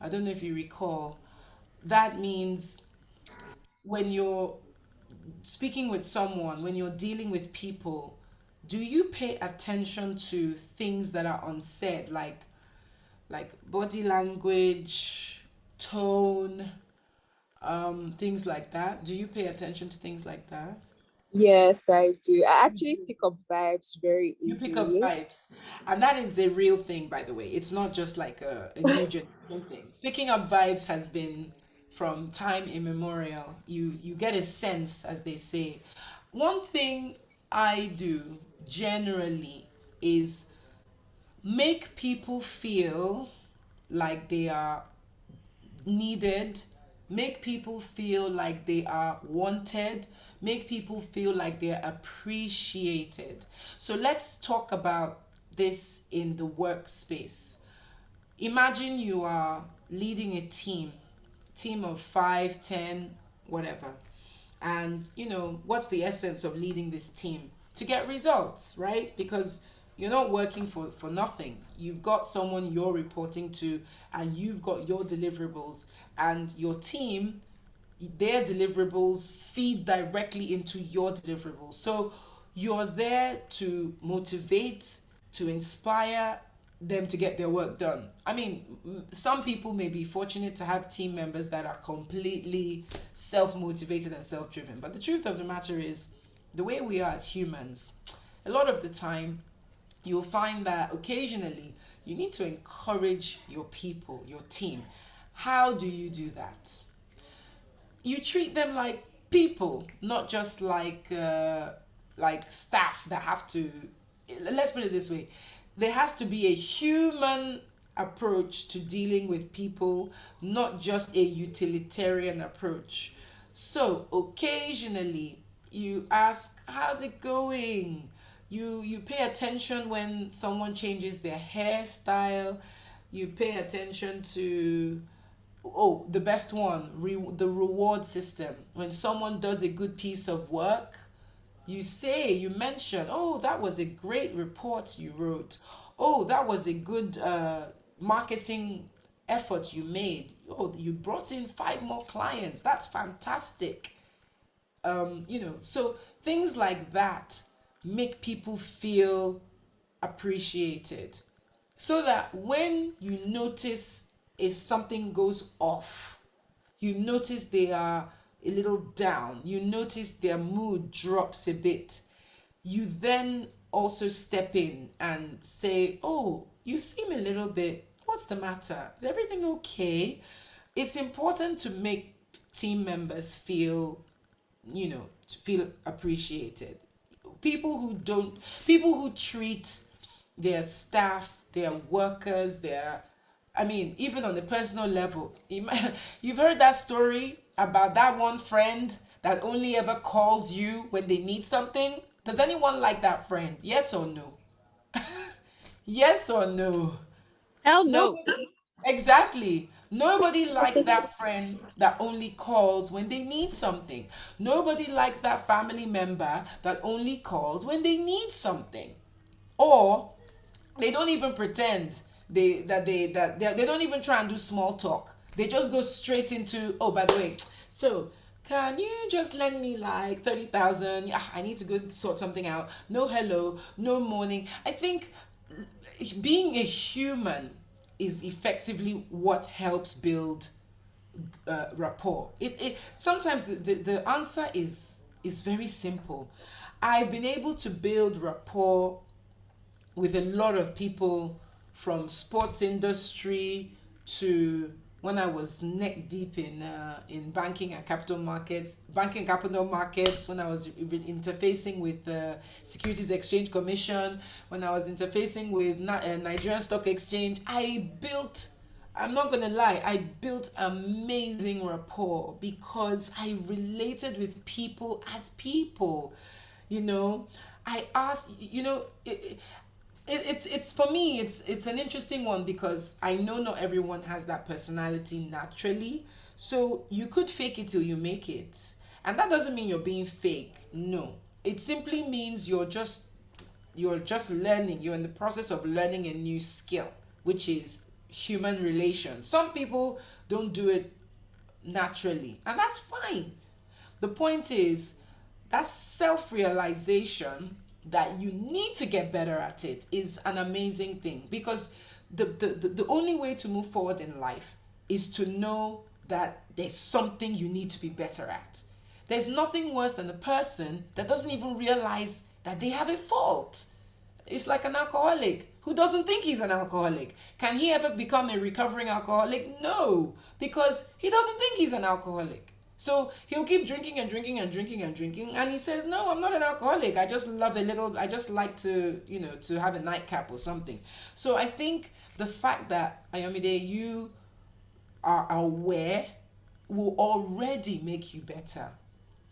I don't know if you recall. That means when you're speaking with someone, when you're dealing with people, do you pay attention to things that are unsaid, like body language, tone, things like that? Do you pay attention to things like that? Yes, I do. I actually pick up vibes very You pick up easily. vibes. And that is a real thing, by the way. It's not just like a new generation thing. Picking up vibes has been from time immemorial. You get a sense, as they say. One thing I do generally is make people feel like they are needed, make people feel like they are wanted, make people feel like they're appreciated. So let's talk about this in the workspace. Imagine you are leading a team of 5, 10, whatever. And what's the essence of leading this team? To get results, right? Because you're not working for nothing. You've got someone you're reporting to, and you've got your deliverables, and your team, their deliverables feed directly into your deliverables. So you're there to motivate, to inspire them to get their work done. I mean, some people may be fortunate to have team members that are completely self motivated and self driven. But the truth of the matter is, the way we are as humans, a lot of the time, you'll find that occasionally you need to encourage your people, your team. How do you do that? You treat them like people, not just like staff that have to. Let's put it this way: there has to be a human approach to dealing with people, not just a utilitarian approach. So occasionally you ask, "How's it going?" You pay attention when someone changes their hairstyle. You pay attention to, oh, the best one, the reward system. When someone does a good piece of work, you mention, oh, that was a great report you wrote. Oh, that was a good marketing effort you made. Oh, you brought in 5 more clients. That's fantastic. So things like that make people feel appreciated, so that when you notice if something goes off, you notice they are a little down, you notice their mood drops a bit, you then also step in and say, oh, you seem a little bit, what's the matter? Is everything okay? It's important to make team members feel, to feel appreciated. People who treat their staff, their workers, I mean, even on the personal level, you've heard that story about that one friend that only ever calls you when they need something. Does anyone like that friend? Yes or no? Yes or no? Hell no. Nobody. Exactly. Nobody likes that friend that only calls when they need something. Nobody likes that family member that only calls when they need something. Or they don't even pretend they don't even try and do small talk. They just go straight into, oh, by the way, so can you just lend me like 30,000? Yeah, I need to go sort something out. No hello, no morning. I think being a human is effectively what helps build rapport. It sometimes the answer is very simple. I've been able to build rapport with a lot of people, from sports industry to when I was neck deep in banking capital markets, when I was even interfacing with the Securities Exchange Commission, when I was interfacing with Nigerian Stock Exchange. I'm not gonna lie, I built amazing rapport because I related with people as people. You know, I asked, it's for me, it's an interesting one because I know not everyone has that personality naturally. So you could fake it till you make it. And that doesn't mean you're being fake. No. It simply means you're just learning. You're in the process of learning a new skill, which is human relations. Some people don't do it naturally, and that's fine. The point is that self realization that you need to get better at it is an amazing thing, because the only way to move forward in life is to know that there's something you need to be better at. There's nothing worse than a person that doesn't even realize that they have a fault. It's like an alcoholic who doesn't think he's an alcoholic. Can he ever become a recovering alcoholic? No, because he doesn't think he's an alcoholic. So he'll keep drinking and drinking and drinking and drinking, and he says, "No, I'm not an alcoholic. I just love a little. I just like to have a nightcap or something." So I think the fact that, Ayomide, you are aware will already make you better.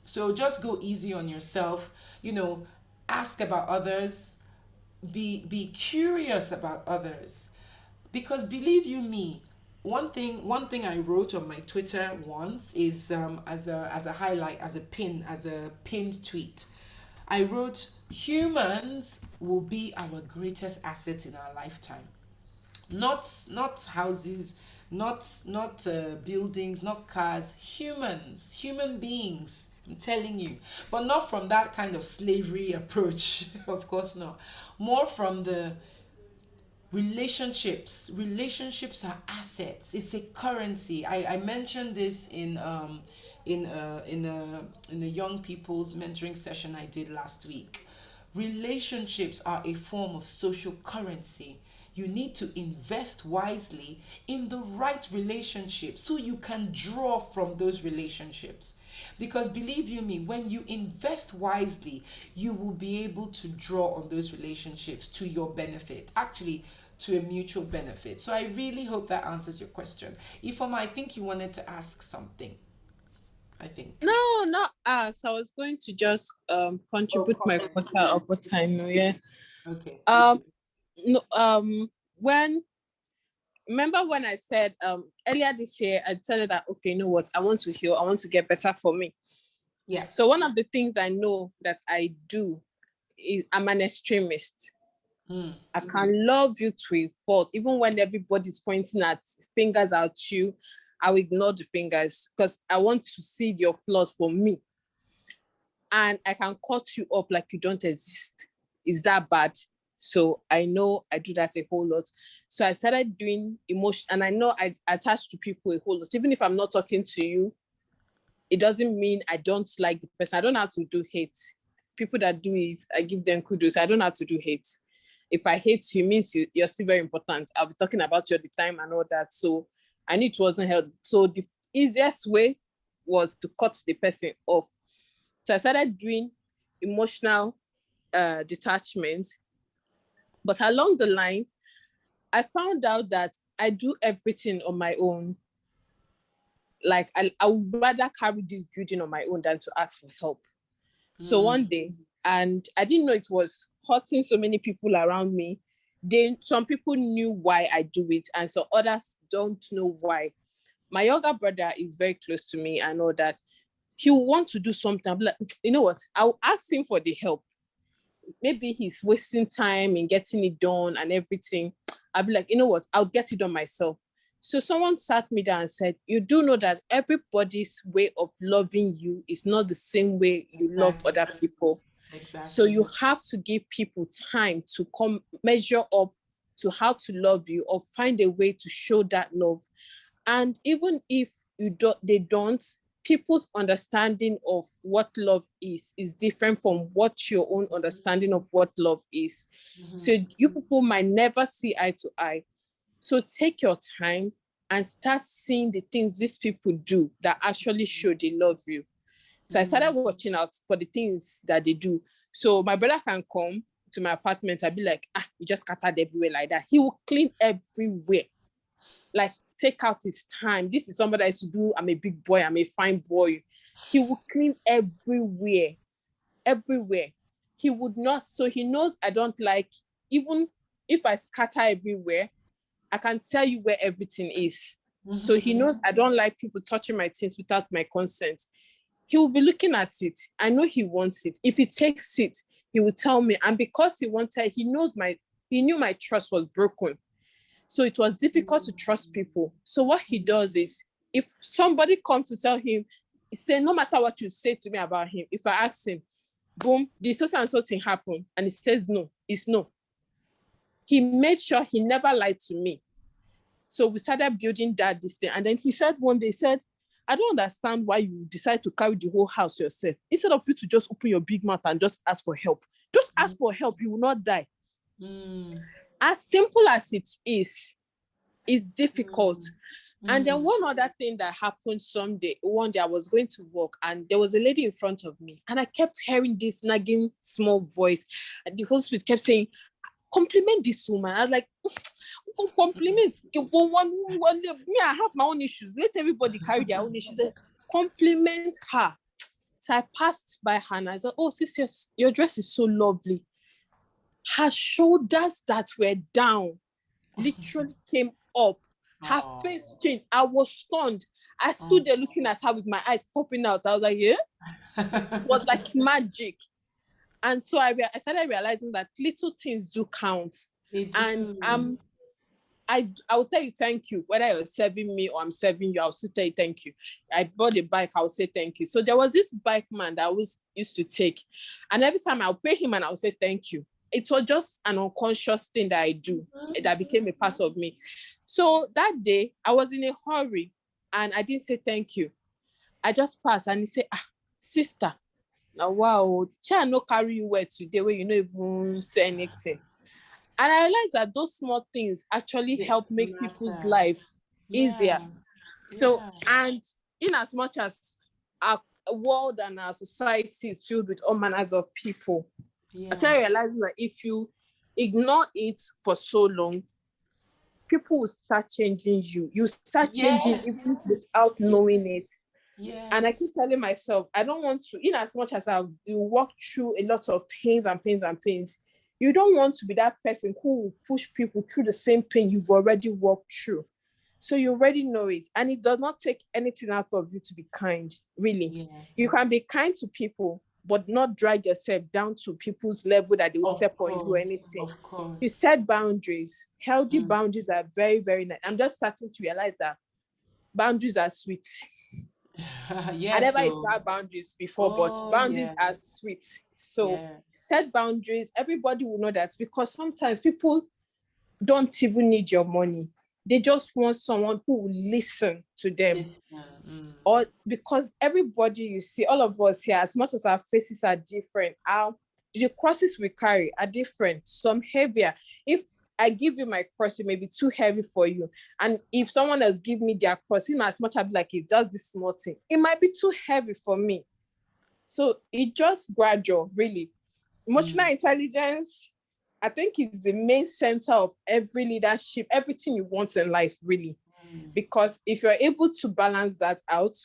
So just go easy on yourself. Ask about others, be curious about others, because believe you me, one thing I wrote on my Twitter once is, as a highlight, as a pinned tweet. I wrote, humans will be our greatest assets in our lifetime. Not houses, not buildings, not cars. Human beings, I'm telling you. But not from that kind of slavery approach. Of course not. More from the relationships are assets. It's a currency. I mentioned this in a young people's mentoring session I did last week. Relationships are a form of social currency. You need to invest wisely in the right relationships so you can draw from those relationships. Because believe you me, when you invest wisely, you will be able to draw on those relationships to your benefit, actually to a mutual benefit. So I really hope that answers your question. Ifoma, I think you wanted to ask something. I think. No, not ask. I was going to just contribute my quota of what I know. Yeah. Okay. No. When remember when I said earlier this year, I told her that, okay, you know what, I want to heal. I want to get better for me. Yeah. So one of the things I know that I do is I'm an extremist. I can love you to a fault. Even when everybody's pointing at fingers at you, I will ignore the fingers because I want to see your flaws for me. And I can cut you off like you don't exist. Is that bad? So I know I do that a whole lot. So I started doing emotion, and I know I attach to people a whole lot. Even if I'm not talking to you, it doesn't mean I don't like the person. I don't have to do hate. People that do it, I give them kudos. I don't have to do hate. If I hate you, it means you're still very important. I'll be talking about you all the time and all that. So I knew it wasn't healthy. So the easiest way was to cut the person off. So I started doing emotional detachment. But along the line, I found out that I do everything on my own. Like I would rather carry this building on my own than to ask for help. So one day, and I didn't know it was hurting so many people around me. Then some people knew why I do it, and so others don't know why. my younger brother is very close to me. I know that he will want to do something. I'll be like, you know what? I'll ask him for the help. Maybe he's wasting time in getting it done and everything. I'll be like, you know what? I'll get it done myself. So someone sat me down and said, you do know that everybody's way of loving you is not the same way you love other people. Exactly. So you have to give people time to come measure up to how to love you or find a way to show that love. And even if they don't, people's understanding of what love is different from what your own understanding of what love is. So you people might never see eye to eye. So take your time and start seeing the things these people do that actually show they love you. So I started watching out for the things that they do. So my brother can come to my apartment. I'd be like, you just scattered everywhere like that. He will clean everywhere. Like, take out his time. This is somebody I used to do. I'm a big boy. I'm a fine boy. He will clean everywhere. He would not. So he knows I don't like, even if I scatter everywhere, I can tell you where everything is. So he knows I don't like people touching my things without my consent. He will be looking at it. I know he wants it. If he takes it, he will tell me. And because he wanted, he knew my trust was broken. So it was difficult to trust people. So what he does is, if somebody comes to tell him, he say, no matter what you say to me about him, if I ask him, boom, this so and so thing happened, and he says no, it's no. He made sure he never lied to me. So we started building this thing. And then he said one day, I don't understand why you decide to carry the whole house yourself. Instead of you to just open your big mouth and just ask for help. Just ask for help, you will not die. As simple as it is, it's difficult. And then one other thing that happened one day I was going to work and there was a lady in front of me and I kept hearing this nagging small voice. And the whole spirit kept saying, compliment this woman. I was like, compliment. Me, I have my own issues. Let everybody carry their own issues. Compliment her. So I passed by her and I said, oh, sister, your dress is so lovely. Her shoulders that were down literally came up. Her face changed. I was stunned. I stood there looking at her with my eyes popping out. I was like, yeah? It was like magic. And so I started realizing that little things do count. And I will tell you thank you. Whether you're serving me or I'm serving you, I'll still tell you thank you. I bought a bike, I'll say thank you. So there was this bike man that I used to take. And every time I'll pay him and I'll say thank you. It was just an unconscious thing that I do that became a part of me. So that day, I was in a hurry and I didn't say thank you. I just passed and he said, sister, now wow, I no carry you well today where you no even say anything. And I realized that those small things actually help make people's life easier. So, and in as much as our world and our society is filled with all manners of people, I started realizing that if you ignore it for so long, people will start changing you. You start changing even without knowing it. And I keep telling myself, I don't want to, in as much as I walk through a lot of pains, you don't want to be that person who will push people through the same pain you've already walked through. So you already know it. And it does not take anything out of you to be kind, really. You can be kind to people, but not drag yourself down to people's level that they will step on you or anything. Of course. You set boundaries. Healthy boundaries are very, very nice. I'm just starting to realize that boundaries are sweet. I never used to have boundaries before, but boundaries are sweet. So set boundaries. Everybody will know that, because sometimes people don't even need your money. They just want someone who will listen to them. Or because everybody you see, all of us here, as much as our faces are different, the crosses we carry are different. Some heavier. If I give you my cross, it may be too heavy for you. And if someone else give me their cross, even as much as I'd be like, it's just this small thing, it might be too heavy for me. So it just gradual, really. Emotional intelligence, I think, is the main center of every leadership, everything you want in life, really. Because if you're able to balance that out,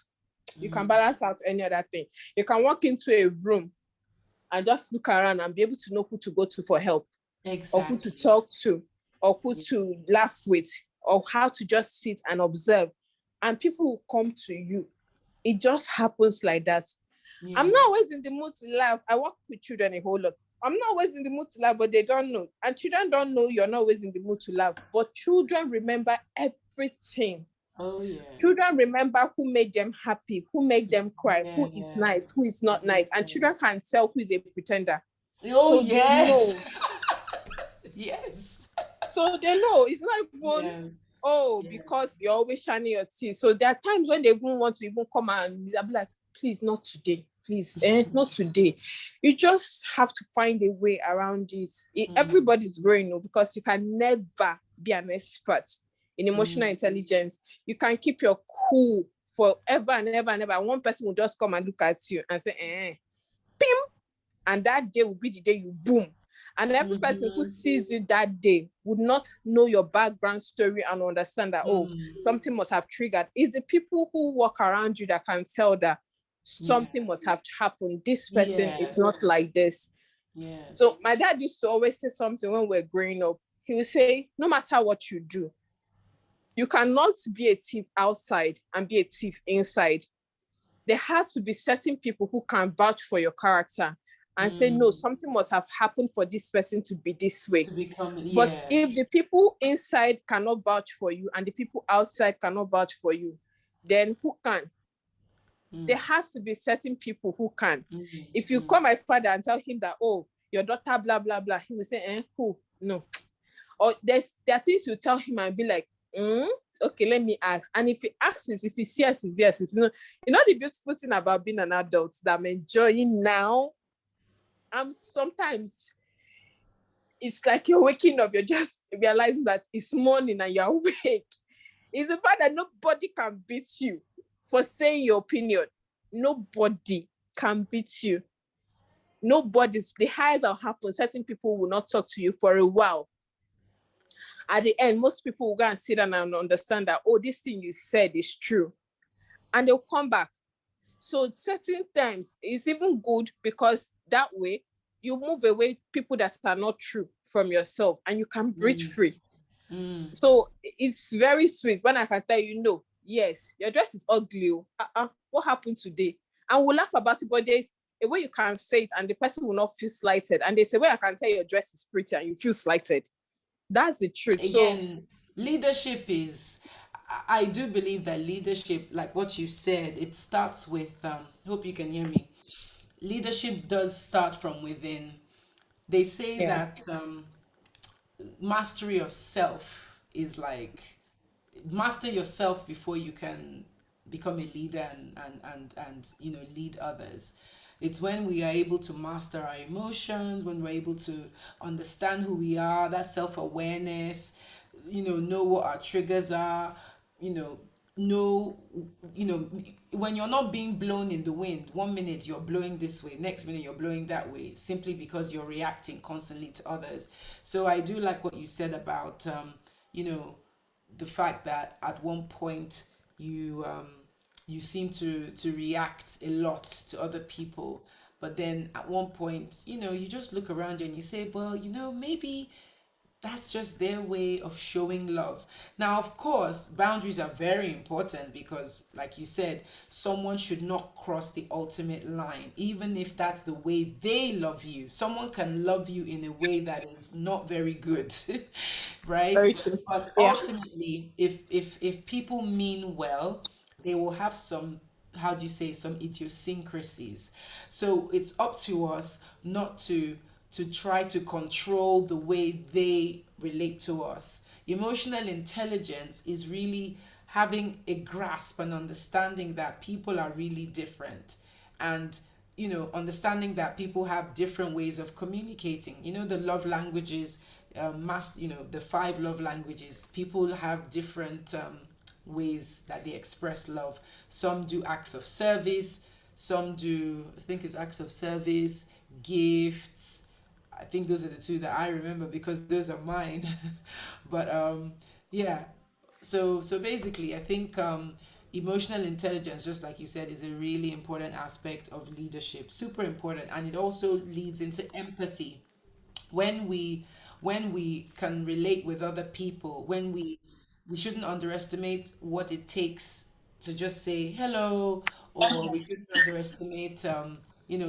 you can balance out any other thing. You can walk into a room and just look around and be able to know who to go to for help. Or who to talk to, or who to laugh with, or how to just sit and observe. and people will come to you. It just happens like that. I'm not Yes. always in the mood to laugh. I work with children a whole lot. I'm not always in the mood to laugh, but they don't know. And children don't know you're not always in the mood to laugh. But children remember everything. Oh Children yes. remember who made them happy, who made them cry, who is nice, who Yes. is not nice. And children Yes. can tell who is a pretender. Oh So they know. yes. Yes. So they know it's not even, Yes. oh, because Yes. you're always shining your teeth. So there are times when they even want to even come and I'll be like, please, not today. Please, not today. You just have to find a way around this. Mm, Everybody's growing up because you can never be an expert in emotional mm, intelligence. You can keep your cool forever and ever and ever. And one person will just come and look at you and say, pim, and that day will be the day you boom. And every person who mhm, sees you that day would not know your background story and understand that, oh, mm. something must have triggered. It's the people who walk around you that can tell that Yeah. something must have happened. This person is not Yes. like this. Yes. So my dad used to always say something when we are growing up. He would say, no matter what you do, you cannot be a thief outside and be a thief inside. There has to be certain people who can vouch for your character and say, no, Mm. something must have happened for this person to be this way. To become, But yeah. if the people inside cannot vouch for you and the people outside cannot vouch for you, then who can? Mm, There has to be certain people who can. mm, If you mm. call my father and tell him that, oh, your daughter, blah, blah, blah, he will say, who? No. Or there are things you tell him and be like, okay, let me ask. And if he asks, if he says yes, it's yes. If the beautiful thing about being an adult that I'm enjoying now. Sometimes it's like you're waking up, you're just realizing that it's morning and you're awake. It's the fact that nobody can beat you for saying your opinion. Nobody can beat you. Nobody's the highest that will happen. Certain people will not talk to you for a while. At the end, most people will go and sit down and understand that, oh, this thing you said is true. And they'll come back. So certain times it's even good because that way you move away people that are not true from yourself and you can breathe Mm, free. mm. So it's very sweet when I can tell you, no, yes, your dress is ugly. What happened today? And we'll laugh about it, but there's a way you can say it and the person will not feel slighted. And there's a way I can tell your dress is pretty and you feel slighted. That's the truth. So Again, leadership is, I do believe that leadership, like what you said, it starts with, hope you can hear me. Leadership does start from within. They say yeah, that mastery of self is like master yourself before you can become a leader and lead others. It's when we are able to master our emotions, when we're able to understand who we are, that self-awareness, know what our triggers are, you know know when you're not being blown in the wind. One minute you're blowing this way, next minute you're blowing that way, simply because you're reacting constantly to others. So I do like what you said about you know the fact that at one point you seem to react a lot to other people, but then at one point you just look around you and you say, well, maybe that's just their way of showing love. Now, of course, boundaries are very important because, like you said, someone should not cross the ultimate line, even if that's the way they love you. Someone can love you in a way that is not very good, right? very true. But Yeah. ultimately, if people mean well, they will have some, how do you say, some idiosyncrasies. So it's up to us not to try to control the way they relate to us. Emotional intelligence is really having a grasp and understanding that people are really different, and understanding that people have different ways of communicating. The love languages, the five love languages. People have different ways that they express love. Some do acts of service, some do, I think it's acts of service, gifts. I think those are the two that I remember because those are mine. But yeah. So basically, I think emotional intelligence, just like you said, is a really important aspect of leadership. Super important, and it also leads into empathy. When we can relate with other people, when we shouldn't underestimate what it takes to just say hello, or we shouldn't underestimate,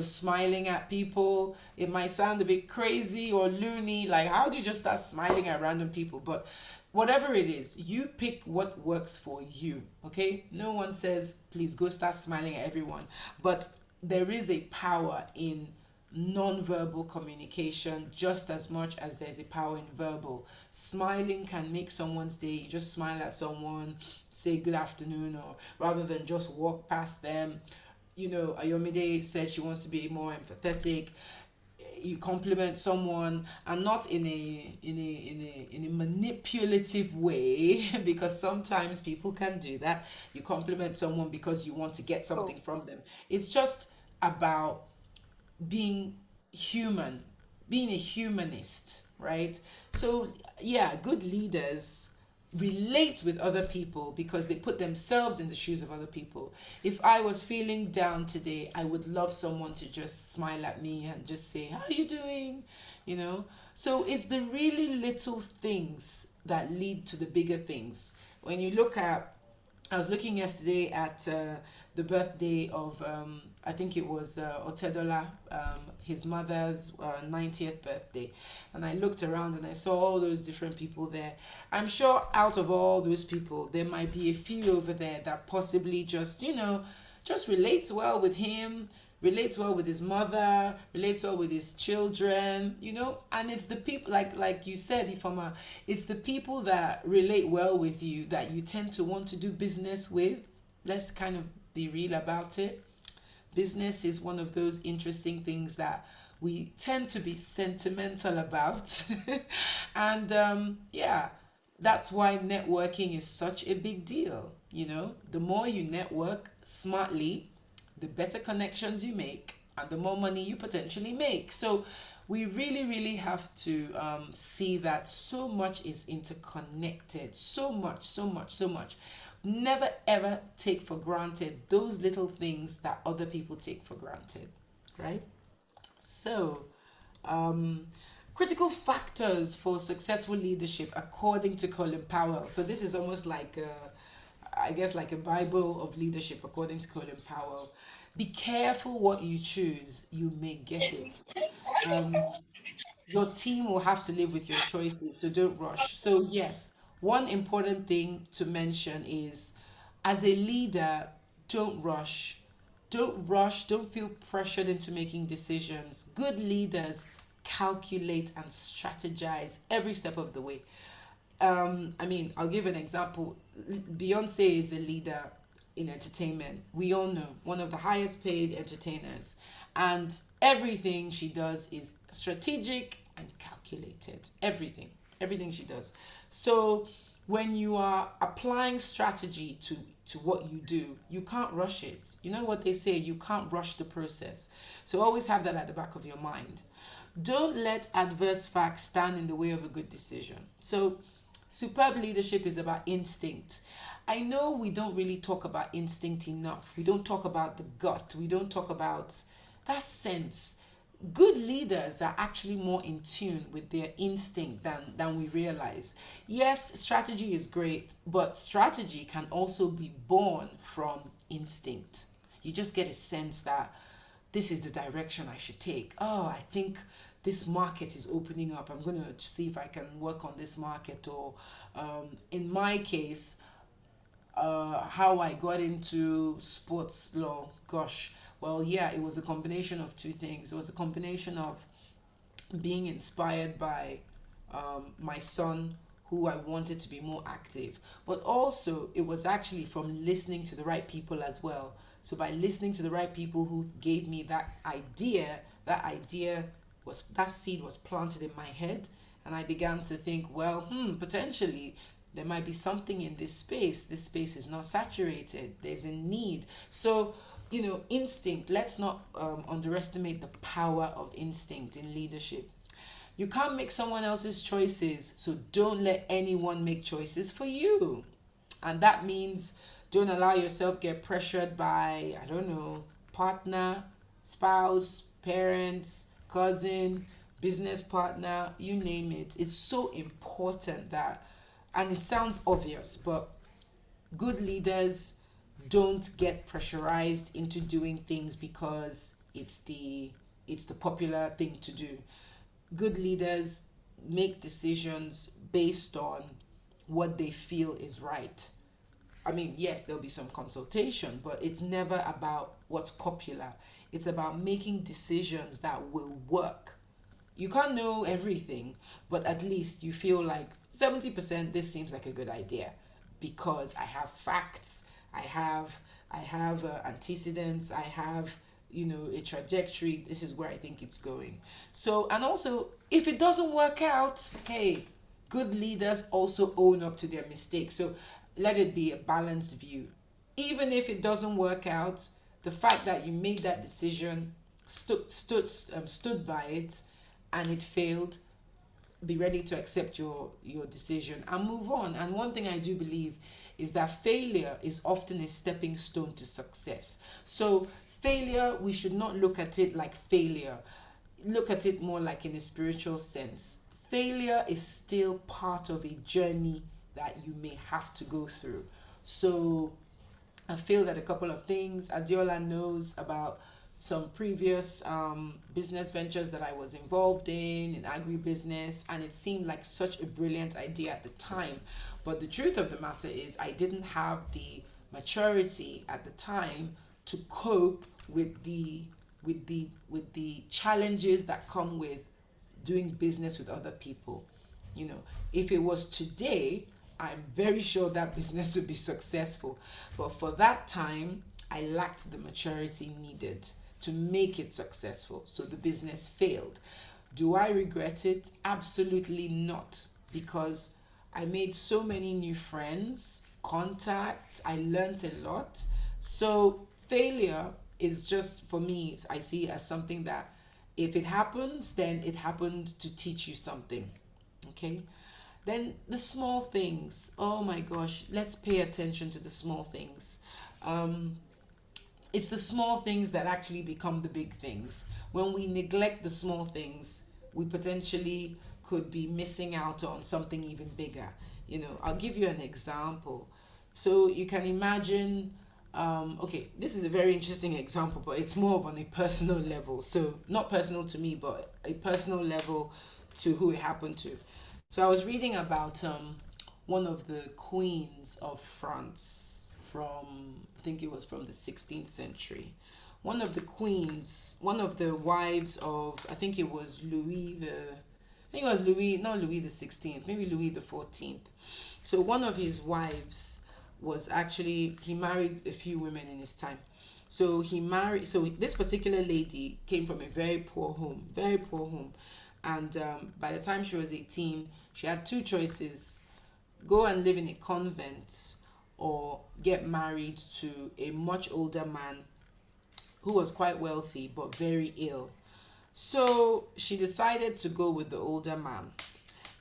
smiling at people. It might sound a bit crazy or loony, like how do you just start smiling at random people? But whatever it is, you pick what works for you, okay? No one says, please go start smiling at everyone. But there is a power in non-verbal communication just as much as there's a power in verbal. Smiling can make someone's day. You just smile at someone, say good afternoon, or rather than just walk past them. Ayomide said she wants to be more empathetic. You compliment someone, and not in a manipulative way because sometimes people can do that. You compliment someone because you want to get something from them. It's just about being human, being a humanist, right? So, yeah, good leaders relate with other people because they put themselves in the shoes of other people. If I was feeling down today, I would love someone to just smile at me and just say, "How are you doing?" You know? So, it's the really little things that lead to the bigger things. When you look at I was looking yesterday at the birthday of, I think it was Otedola, his mother's 90th birthday. And I looked around and I saw all those different people there. I'm sure out of all those people, there might be a few over there that possibly just relates well with him, relates well with his mother, relates well with his children, and it's the people, like you said, Ifama, it's the people that relate well with you that you tend to want to do business with. Let's kind of be real about it. Business is one of those interesting things that we tend to be sentimental about. And yeah, that's why networking is such a big deal. The more you network smartly, the better connections you make, and the more money you potentially make. So we really, really have to see that so much is interconnected. So much, so much, so much. Never ever take for granted those little things that other people take for granted, right? So, um, critical factors for successful leadership according to Colin Powell. So this is almost like I guess like a Bible of leadership according to Colin Powell. Be careful what you choose, you may get it. Um, your team will have to live with your choices, so don't rush. So, yes, one important thing to mention is as a leader, don't rush. Don't rush, don't feel pressured into making decisions. Good leaders calculate and strategize every step of the way. I mean, I'll give an example. Beyonce is a leader in entertainment. We all know one of the highest paid entertainers, and everything she does is strategic and calculated. Everything she does. So when you are applying strategy to what you do, you can't rush it. You know what they say, you can't rush the process. So always have that at the back of your mind. Don't let adverse facts stand in the way of a good decision. So superb leadership is about instinct. I know we don't really talk about instinct enough. We don't talk about the gut. We don't talk about that sense. Good leaders are actually more in tune with their instinct than we realize. Yes, strategy is great, but strategy can also be born from instinct. You just get a sense that this is the direction I should take. Oh, I think this market is opening up. I'm going to see if I can work on this market. Or in my case, how I got into sports law. Gosh, well, yeah, it was a combination of two things. It was a combination of being inspired by my son, who I wanted to be more active. But also, it was actually from listening to the right people as well. So, by listening to the right people who gave me that idea that seed was planted in my head. And I began to think, well, potentially there might be something in this space. This space is not saturated. There's a need. So, instinct, let's not underestimate the power of instinct in leadership. You can't make someone else's choices, so don't let anyone make choices for you. And that means don't allow yourself get pressured by, I don't know, partner, spouse, parents, cousin, business partner, you name it. It's so important that, and it sounds obvious, but good leaders don't get pressurized into doing things because it's the popular thing to do. Good leaders make decisions based on what they feel is right. I mean, yes, there'll be some consultation, but it's never about what's popular. It's about making decisions that will work. You can't know everything, but at least you feel like 70% this seems like a good idea because I have facts, I have antecedents, I have a trajectory. This is where I think it's going. So, and also if it doesn't work out, hey, good leaders also own up to their mistakes. So let it be a balanced view. Even if it doesn't work out, the fact that you made that decision, stood by it, and it failed, be ready to accept your decision and move on. And one thing I do believe is that failure is often a stepping stone to success. So failure, we should not look at it like failure. Look at it more like in a spiritual sense. Failure is still part of a journey that you may have to go through. So I failed at a couple of things. Adiola knows about some previous business ventures that I was involved in agribusiness, and it seemed like such a brilliant idea at the time. But the truth of the matter is, I didn't have the maturity at the time to cope with the challenges that come with doing business with other people. If it was today, I'm very sure that business would be successful. But for that time, I lacked the maturity needed to make it successful. So the business failed. Do I regret it? Absolutely not. Because I made so many new friends, contacts, I learned a lot. So failure is just, for me, I see it as something that if it happens, then it happened to teach you something. Okay? Then the small things. Oh my gosh, let's pay attention to the small things. It's the small things that actually become the big things. When we neglect the small things, we potentially could be missing out on something even bigger. I'll give you an example. So you can imagine, okay, this is a very interesting example, but it's more of on a personal level. So not personal to me, but a personal level to who it happened to. So I was reading about one of the queens of France from, I think it was from the 16th century. One of the queens, one of the wives of, I think it was not Louis the 16th, maybe Louis the 14th. So one of his wives was actually, he married a few women in his time. So this particular lady came from a very poor home, very poor home. And by the time she was 18, she had two choices: go and live in a convent or get married to a much older man who was quite wealthy but very ill. So she decided to go with the older man.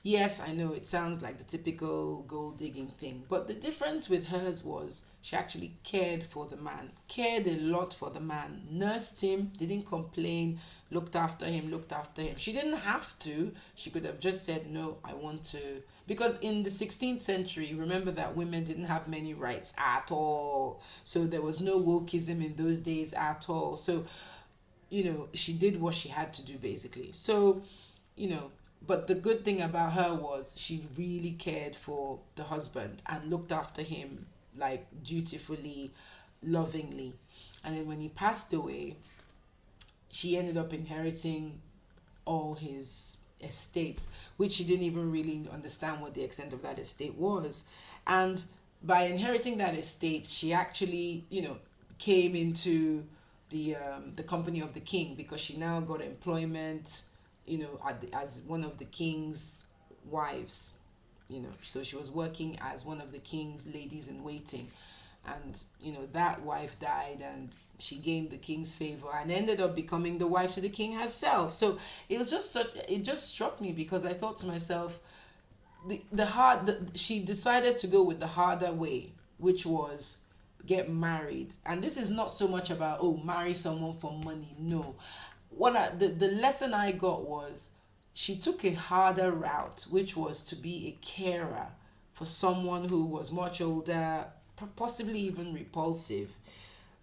Yes, I know it sounds like the typical gold digging thing, but the difference with hers was she actually cared for the man, cared a lot for the man, nursed him, didn't complain, looked after him, looked after him. She didn't have to. She could have just said, no, I want to. Because in the 16th century, remember that women didn't have many rights at all. So there was no wokeism in those days at all. So she did what she had to do basically. So, but the good thing about her was she really cared for the husband and looked after him like dutifully, lovingly. And then when he passed away, she ended up inheriting all his estate, which she didn't even really understand what the extent of that estate was. And by inheriting that estate, she actually, came into the company of the king, because she now got employment, as one of the king's wives. So she was working as one of the king's ladies in waiting, and that wife died, and she gained the king's favor and ended up becoming the wife to the king herself. So it just struck me, because I thought to myself, she decided to go with the harder way, which was get married. And this is not so much about, oh, marry someone for money. No, the lesson I got was she took a harder route, which was to be a carer for someone who was much older, possibly even repulsive,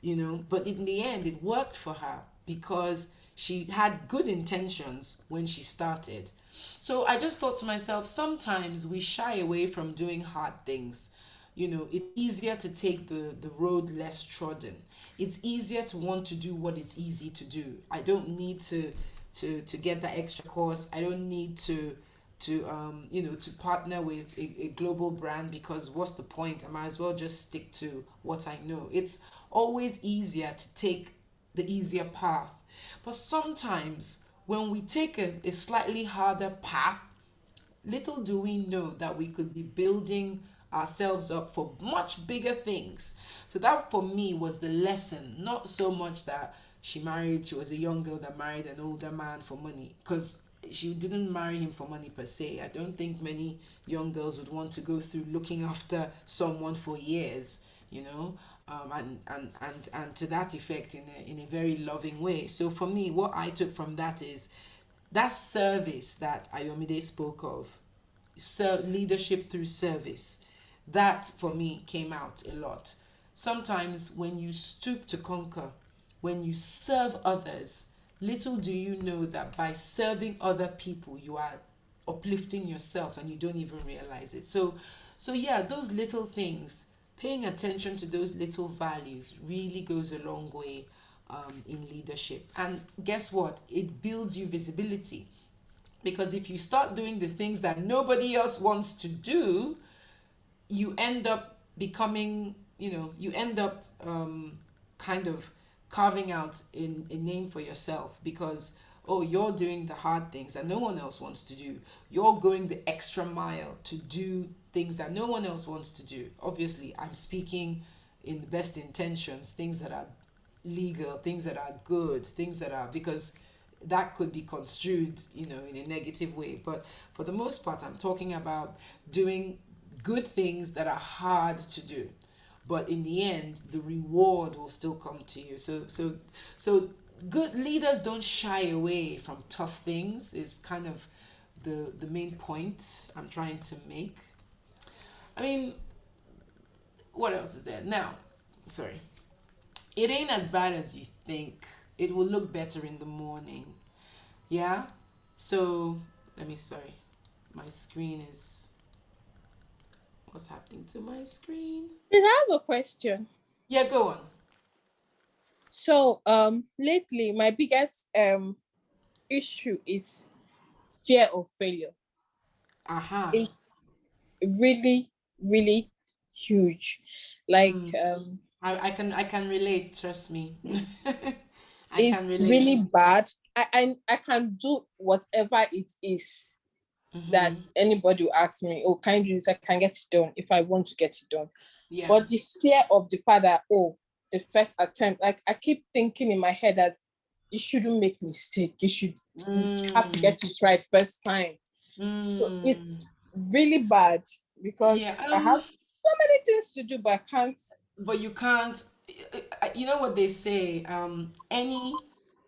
you know, but in the end it worked for her because she had good intentions when she started. So I just thought to myself, sometimes we shy away from doing hard things. You know, it's easier to take the road less trodden. It's easier to want to do what is easy to do. I don't need to get that extra course. I don't need to you know, to partner with a global brand, because what's the point? I might as well just stick to what I know. It's always easier to take the easier path. But sometimes when we take a slightly harder path, little do we know that we could be building ourselves up for much bigger things. So that for me was the lesson, not so much that she was a young girl that married an older man for money, because she didn't marry him for money per se. I don't think many young girls would want to go through looking after someone for years, you know, and to that effect, in a very loving way. So for me, what I took from that is that service that Ayomide spoke of, leadership through service. That for me came out a lot. Sometimes when you stoop to conquer, when you serve others, little do you know that by serving other people, you are uplifting yourself and you don't even realize it. So yeah, those little things, paying attention to those little values really goes a long way in leadership. And guess what? It builds you visibility, because if you start doing the things that nobody else wants to do, you end up becoming, you know, you end up kind of carving out a name for yourself, because oh, you're doing the hard things that no one else wants to do. You're going the extra mile to do things that no one else wants to do. Obviously, I'm speaking in the best intentions, things that are legal, things that are good, things that are, because that could be construed, you know, in a negative way. But for the most part, I'm talking about doing good things that are hard to do. But in the end, the reward will still come to you. So good leaders don't shy away from tough things, is kind of the main point I'm trying to make. I mean, what else is there? Now, sorry. It ain't as bad as you think. It will look better in the morning. Yeah? So, let me, sorry. My screen is, what's happening to my screen? Did I have a question? Yeah, go on. So lately my biggest issue is fear of failure. Aha. It's really, really huge. Like I can relate, trust me. I can it's relate. really bad. I can do whatever it is that anybody will ask me, oh, can you do this? I can get it done if I want to get it done. Yeah. But the fear of the fact that, oh, the first attempt, like I keep thinking in my head that you shouldn't make mistake. You should have to get it right first time. So it's really bad because Yeah. I have so many things to do, but I can't. But you can't, you know what they say,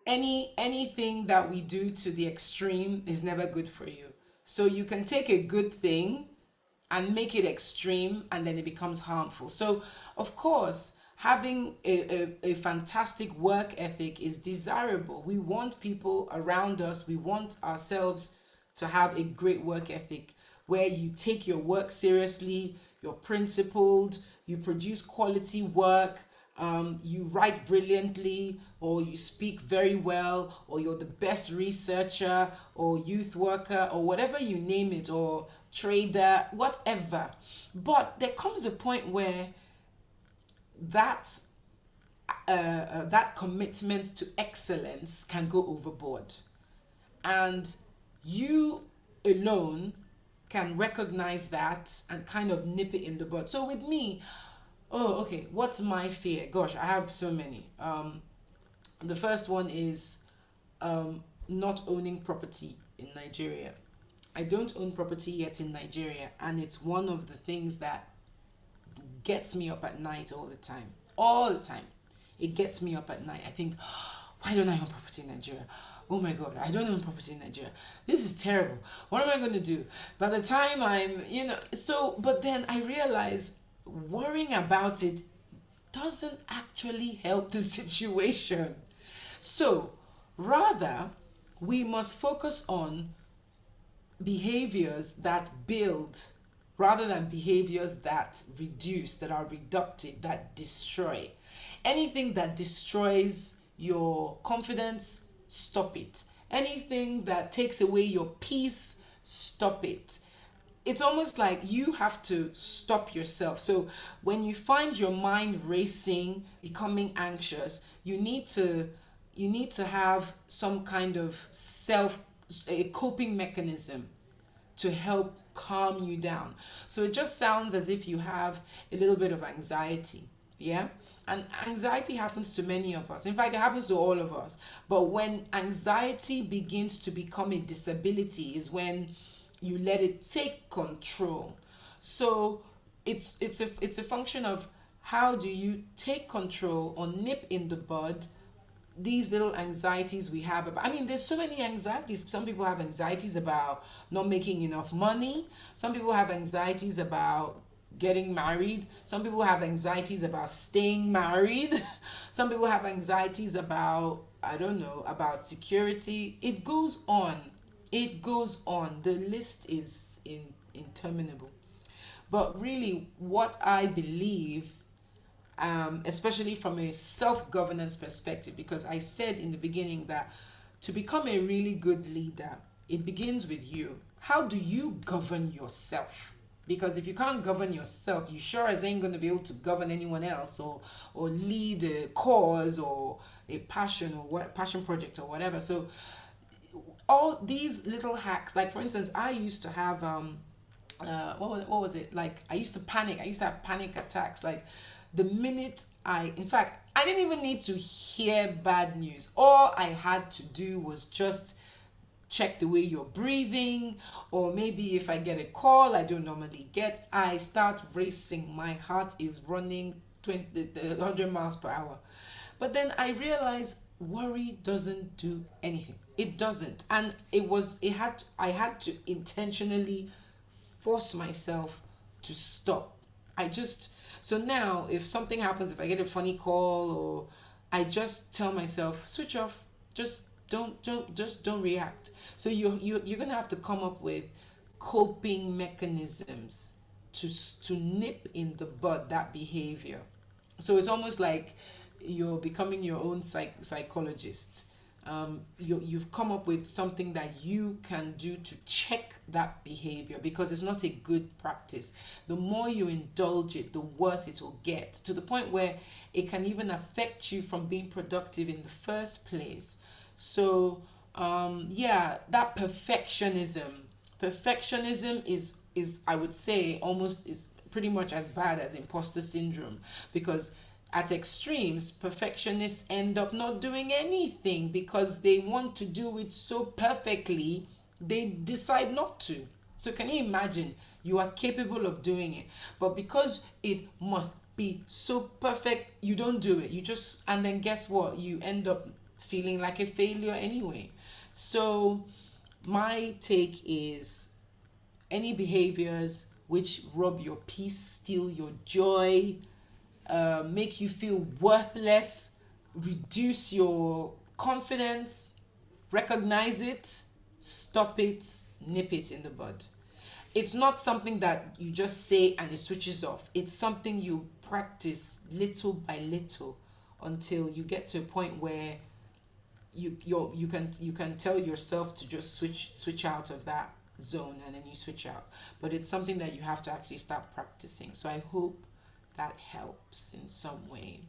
anything that we do to the extreme is never good for you. So you can take a good thing and make it extreme, and then it becomes harmful. So of course, having a fantastic work ethic is desirable. We want people around us, we want ourselves to have a great work ethic where you take your work seriously, you're principled, you produce quality work, you write brilliantly, or you speak very well, or you're the best researcher, or youth worker, or whatever you name it, or trader, whatever. But there comes a point where that that commitment to excellence can go overboard, and you alone can recognize that and kind of nip it in the bud. So with me, oh, okay, what's my fear? Gosh, I have so many. The first one is not owning property in Nigeria. I don't own property yet in Nigeria, and it's one of the things that gets me up at night all the time. All the time. It gets me up at night. I think, why don't I own property in Nigeria? Oh my God, I don't own property in Nigeria. This is terrible. What am I going to do? By the time I'm, you know, so, but then I realize worrying about it doesn't actually help the situation. So, rather, we must focus on behaviors that build rather than behaviors that reduce, that are reductive, that destroy. Anything that destroys your confidence, stop it. Anything that takes away your peace, stop it. It's almost like you have to stop yourself. So when you find your mind racing, becoming anxious, you need to have some kind of a coping mechanism to help calm you down. So it just sounds as if you have a little bit of anxiety. Yeah? And anxiety happens to many of us. In fact, it happens to all of us. But when anxiety begins to become a disability is when you let it take control. So it's a function of how do you take control or nip in the bud these little anxieties we have about. I mean, there's so many anxieties. Some people have anxieties about not making enough money. Some people have anxieties about getting married. Some people have anxieties about staying married. Some people have anxieties about, I don't know, about security. It goes on. It goes on. The list is interminable. But really, what I believe, especially from a self-governance perspective, because I said in the beginning that to become a really good leader, it begins with you. How do you govern yourself? Because if you can't govern yourself, you sure as ain't going to be able to govern anyone else, or lead a cause or a passion or what passion project or whatever. So all these little hacks, like for instance, I used to have what was it, like I used to panic. I used to have panic attacks. Like the minute in fact, I didn't even need to hear bad news. All I had to do was just check the way you're breathing, or maybe if I get a call I don't normally get, I start racing. My heart is running 100 miles per hour. But then I realized worry doesn't do anything. It doesn't. And I had to intentionally force myself to stop. So now if something happens, if I get a funny call, or I just tell myself, switch off, just don't react. So you're gonna have to come up with coping mechanisms to nip in the bud that behavior. So it's almost like you're becoming your own psychologist. You've come up with something that you can do to check that behavior, because it's not a good practice. The more you indulge it, the worse it will get, to the point where it can even affect you from being productive in the first place. So yeah, that perfectionism is I would say almost is pretty much as bad as imposter syndrome, because at extremes, perfectionists end up not doing anything because they want to do it so perfectly, they decide not to. So can you imagine? You are capable of doing it, but because it must be so perfect, you don't do it. And then guess what? You end up feeling like a failure anyway. So my take is any behaviors which rob your peace, steal your joy, make you feel worthless, reduce your confidence, recognize it, stop it, nip it in the bud. It's not something that you just say and it switches off. It's something you practice little by little until you get to a point where you can tell yourself to just switch out of that zone, and then you switch out. But it's something that you have to actually start practicing. So I hope that helps in some way.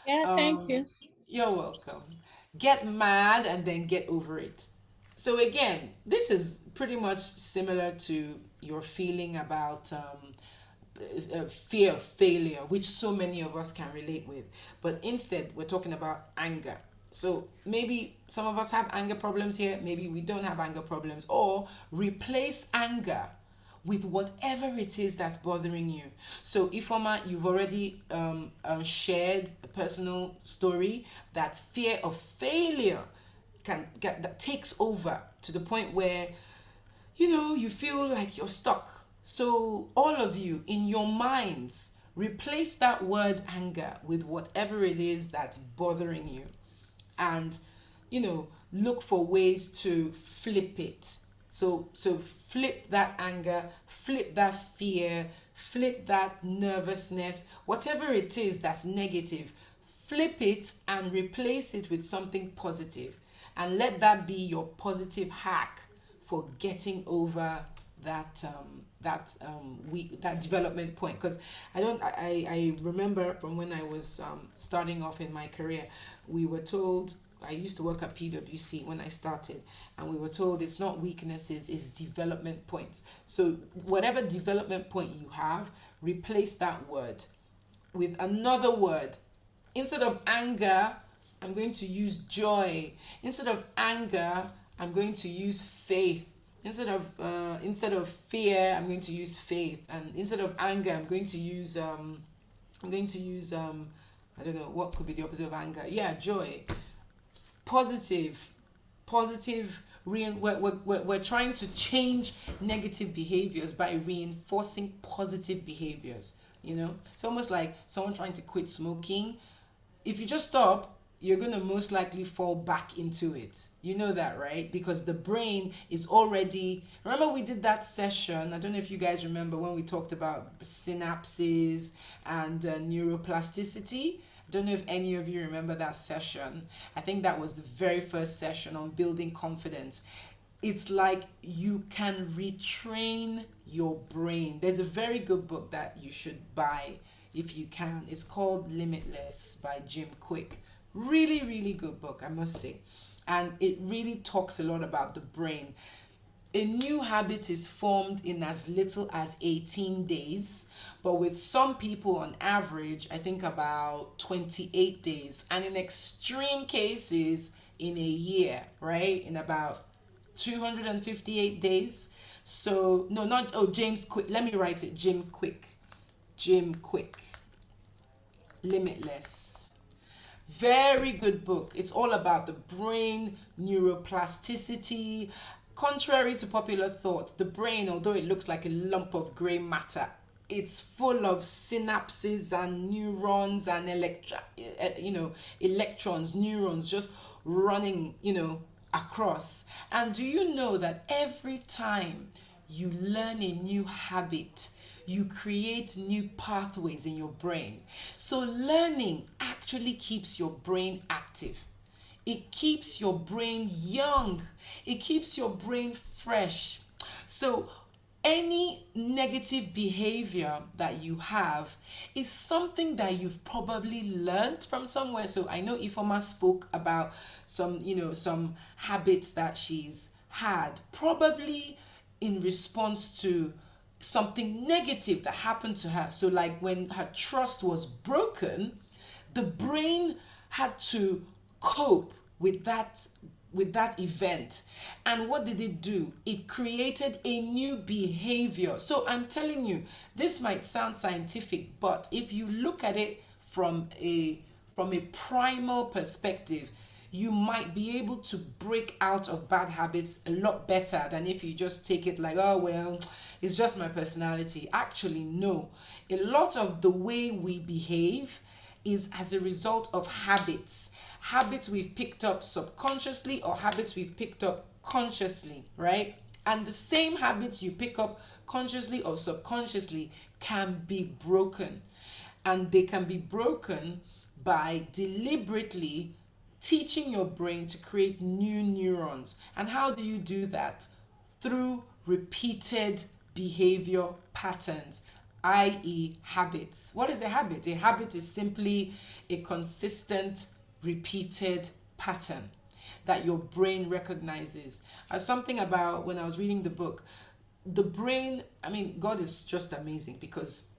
Yeah, thank um you. you're welcome. Get mad and then get over it. So again, this is pretty much similar to your feeling about fear of failure, which so many of us can relate with. But instead, we're talking about anger. So maybe some of us have anger problems here, maybe we don't have anger problems. Or replace anger with whatever it is that's bothering you. So, Ifoma, you've already shared a personal story that fear of failure can get that takes over to the point where you feel like you're stuck. So, all of you, in your minds, replace that word anger with whatever it is that's bothering you. And, look for ways to flip it. So flip that anger, flip that fear, flip that nervousness, whatever it is that's negative, flip it and replace it with something positive. And let that be your positive hack for getting over that development point. Because I remember from when I was starting off in my career, we were told, I used to work at PwC when I started, and we were told it's not weaknesses, it's development points. So whatever development point you have, replace that word with another word. Instead of anger, I'm going to use joy. Instead of anger, I'm going to use faith. Instead of fear, I'm going to use faith. And instead of anger, I'm going to use I don't know what could be the opposite of anger. Yeah, joy. Positive. Positive. We're trying to change negative behaviors by reinforcing positive behaviors. It's almost like someone trying to quit smoking. If you just stop, you're going to most likely fall back into it. You know that, right? Because the brain is already. Remember, we did that session. I don't know if you guys remember when we talked about synapses and neuroplasticity. I don't know if any of you remember that session. I think that was the very first session on building confidence. It's like you can retrain your brain. There's a very good book that you should buy if you can. It's called Limitless by Jim Quick. Really, really good book, I must say. And it really talks a lot about the brain. A new habit is formed in as little as 18 days, but with some people on average, I think about 28 days, and in extreme cases, in a year, right? In about 258 days. So, no, not, oh, James Quick. Let me write it. Jim Quick. Jim Quick. Limitless. Very good book. It's all about the brain, neuroplasticity. Contrary to popular thought, the brain, although it looks like a lump of gray matter, it's full of synapses and neurons and electrons, neurons just running, across. And do you know that every time you learn a new habit, you create new pathways in your brain? So learning actually keeps your brain active. It keeps your brain young. It keeps your brain fresh. So any negative behavior that you have is something that you've probably learned from somewhere. So I know Ifoma spoke about some habits that she's had, probably in response to something negative that happened to her. So like when her trust was broken, the brain had to cope with that event. And what did it do? It created a new behavior. So I'm telling you, this might sound scientific, but if you look at it from a primal perspective, you might be able to break out of bad habits a lot better than if you just take it like, oh well, it's just my personality. Actually, no. A lot of the way we behave is as a result of habits we've picked up subconsciously or habits we've picked up consciously, right? And the same habits you pick up consciously or subconsciously can be broken. And they can be broken by deliberately teaching your brain to create new neurons. And how do you do that? Through repeated behavior patterns, i.e., habits. What is a habit? A habit is simply a consistent, repeated pattern that your brain recognizes. Something about when I was reading the book, the brain, I mean, God is just amazing because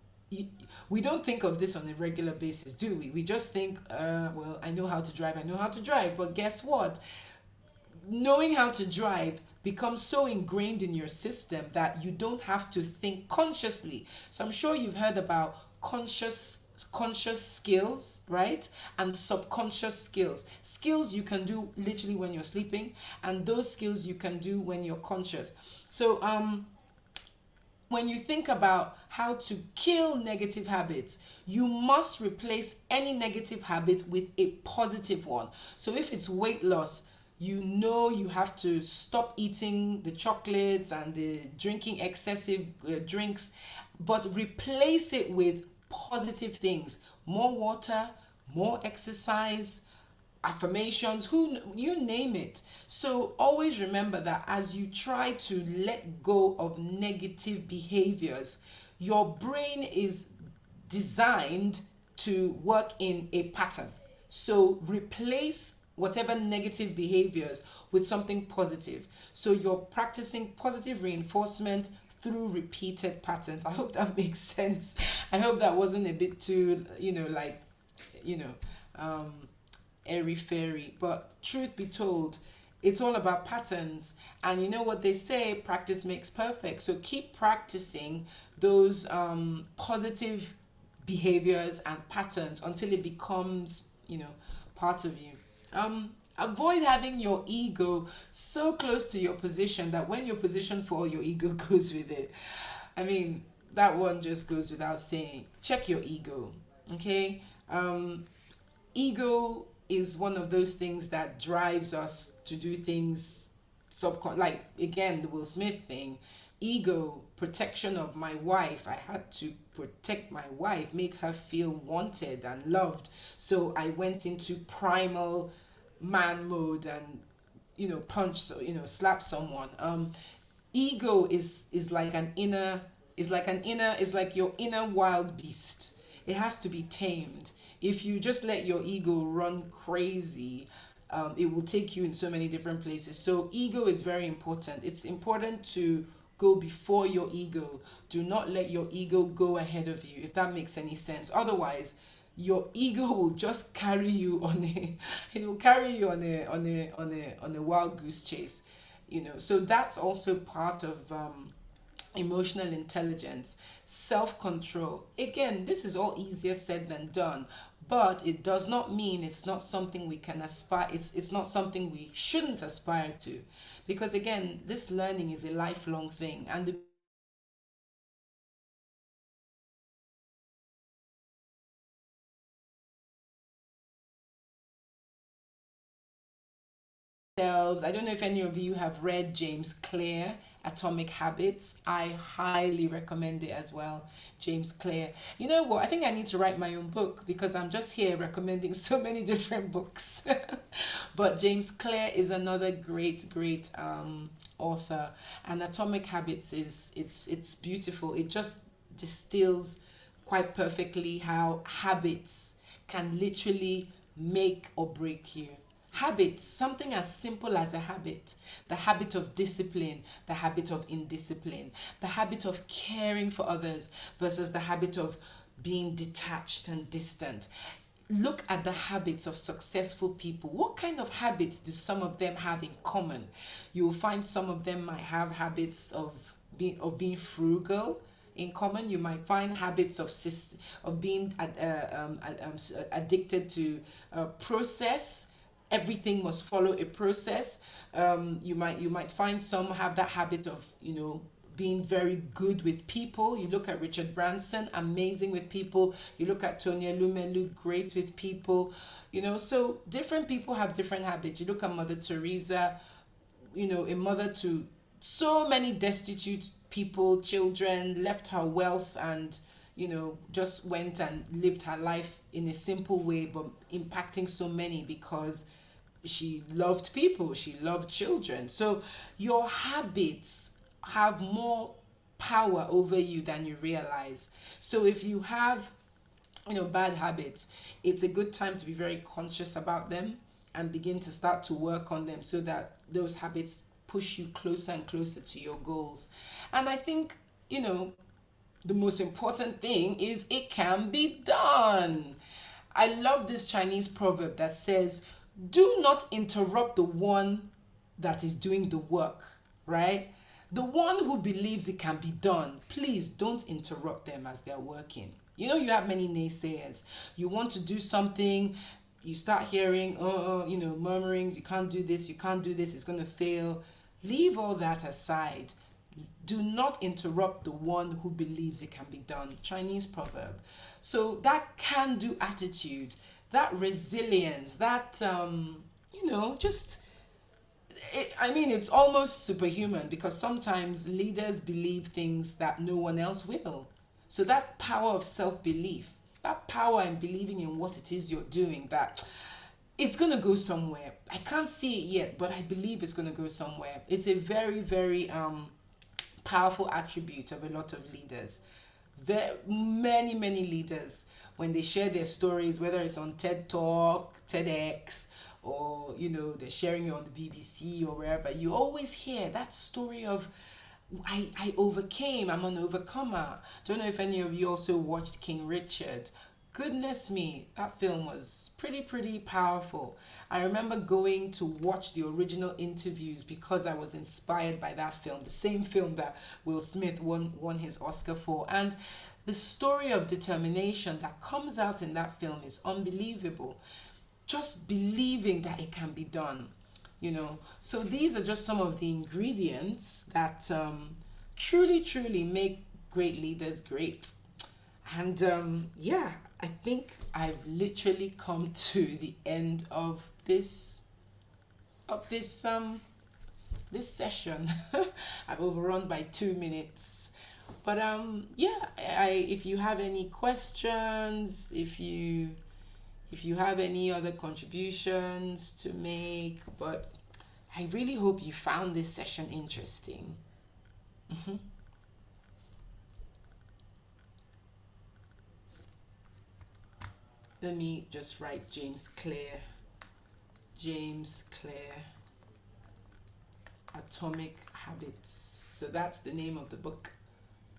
we don't think of this on a regular basis, do we? We just think, well, I know how to drive. But guess what? Knowing how to drive becomes so ingrained in your system that you don't have to think consciously. So I'm sure you've heard about conscious skills, right? And subconscious skills you can do literally when you're sleeping, and those skills you can do when you're conscious. So when you think about how to kill negative habits, you must replace any negative habit with a positive one. So if it's weight loss, you know you have to stop eating the chocolates and the drinking excessive drinks, but replace it with positive things: more water, more exercise, affirmations, who, you name it. So always remember that as you try to let go of negative behaviors, your brain is designed to work in a pattern. So replace whatever negative behaviors with something positive. So you're practicing positive reinforcement through repeated patterns. I hope that makes sense. I hope that wasn't a bit too, like, you know, um, airy fairy. But truth be told, it's all about patterns. And you know what they say, practice makes perfect. So keep practicing those positive behaviors and patterns until it becomes, part of you. Avoid having your ego so close to your position that when your position fall, your ego goes with it. I mean, that one just goes without saying. Check your ego, okay? Ego is one of those things that drives us to do things like, again, the Will Smith thing. Ego, protection of my wife. I had to protect my wife, make her feel wanted and loved. So I went into primal man mode and, punch, so, slap someone. Ego is like an inner, is like your inner wild beast. It has to be tamed. If you just let your ego run crazy, it will take you in so many different places. So ego is very important. It's important to go before your ego. Do not let your ego go ahead of you, if that makes any sense. Otherwise, your ego will just carry you on a it will carry you on a wild goose chase. So that's also part of emotional intelligence, self-control. Again, this is all easier said than done, but it does not mean it's not something we can aspire, it's not something we shouldn't aspire to, because again, this learning is a lifelong thing, and the themselves. I don't know if any of you have read James Clear, Atomic Habits. I highly recommend it as well. James Clear. You know what? I think I need to write my own book because I'm just here recommending so many different books. But James Clear is another great author, and Atomic Habits it's beautiful. It just distills quite perfectly how habits can literally make or break you. Habits, something as simple as a habit, the habit of discipline, the habit of indiscipline, the habit of caring for others versus the habit of being detached and distant. Look at the habits of successful people. What kind of habits do some of them have in common? You will find some of them might have habits of being frugal in common. You might find habits of being addicted to process. Everything must follow a process. You might find some have that habit of being very good with people. You look at Richard Branson, amazing with people. You look at Tonya Lumelu, great with people. So different people have different habits. You look at Mother Teresa, a mother to so many destitute people, children, left her wealth and just went and lived her life in a simple way, but impacting so many because she loved people, she loved children. So your habits have more power over you than you realize. So if you have bad habits, it's a good time to be very conscious about them and begin to start to work on them so that those habits push you closer and closer to your goals. And I think the most important thing is it can be done. I love this Chinese proverb that says, do not interrupt the one that is doing the work, right? The one who believes it can be done, please don't interrupt them as they're working. You have many naysayers. You want to do something, you start hearing, murmurings, you can't do this, it's going to fail. Leave all that aside. Do not interrupt the one who believes it can be done. Chinese proverb. So that can-do attitude, that resilience, that just I mean, it's almost superhuman because sometimes leaders believe things that no one else will. So that power of self-belief, that power in believing in what it is you're doing, that it's going to go somewhere. I can't see it yet, but I believe it's going to go somewhere. It's a very, very powerful attribute of a lot of leaders. There many leaders, when they share their stories, whether it's on TED Talk, TEDx, or they're sharing it on the BBC or wherever, you always hear that story of I overcame, I'm an overcomer. Don't know if any of you also watched King Richard. Goodness me, that film was pretty powerful. I remember going to watch the original interviews because I was inspired by that film, the same film that Will Smith won his Oscar for. And the story of determination that comes out in that film is unbelievable. Just believing that it can be done. So these are just some of the ingredients that truly make great leaders great. And yeah, I think I've literally come to the end of this this session. I've overrun by 2 minutes. But yeah, if you have any questions, if you have any other contributions to make, but I really hope you found this session interesting. Let me just write James Clear, Atomic Habits. So that's the name of the book.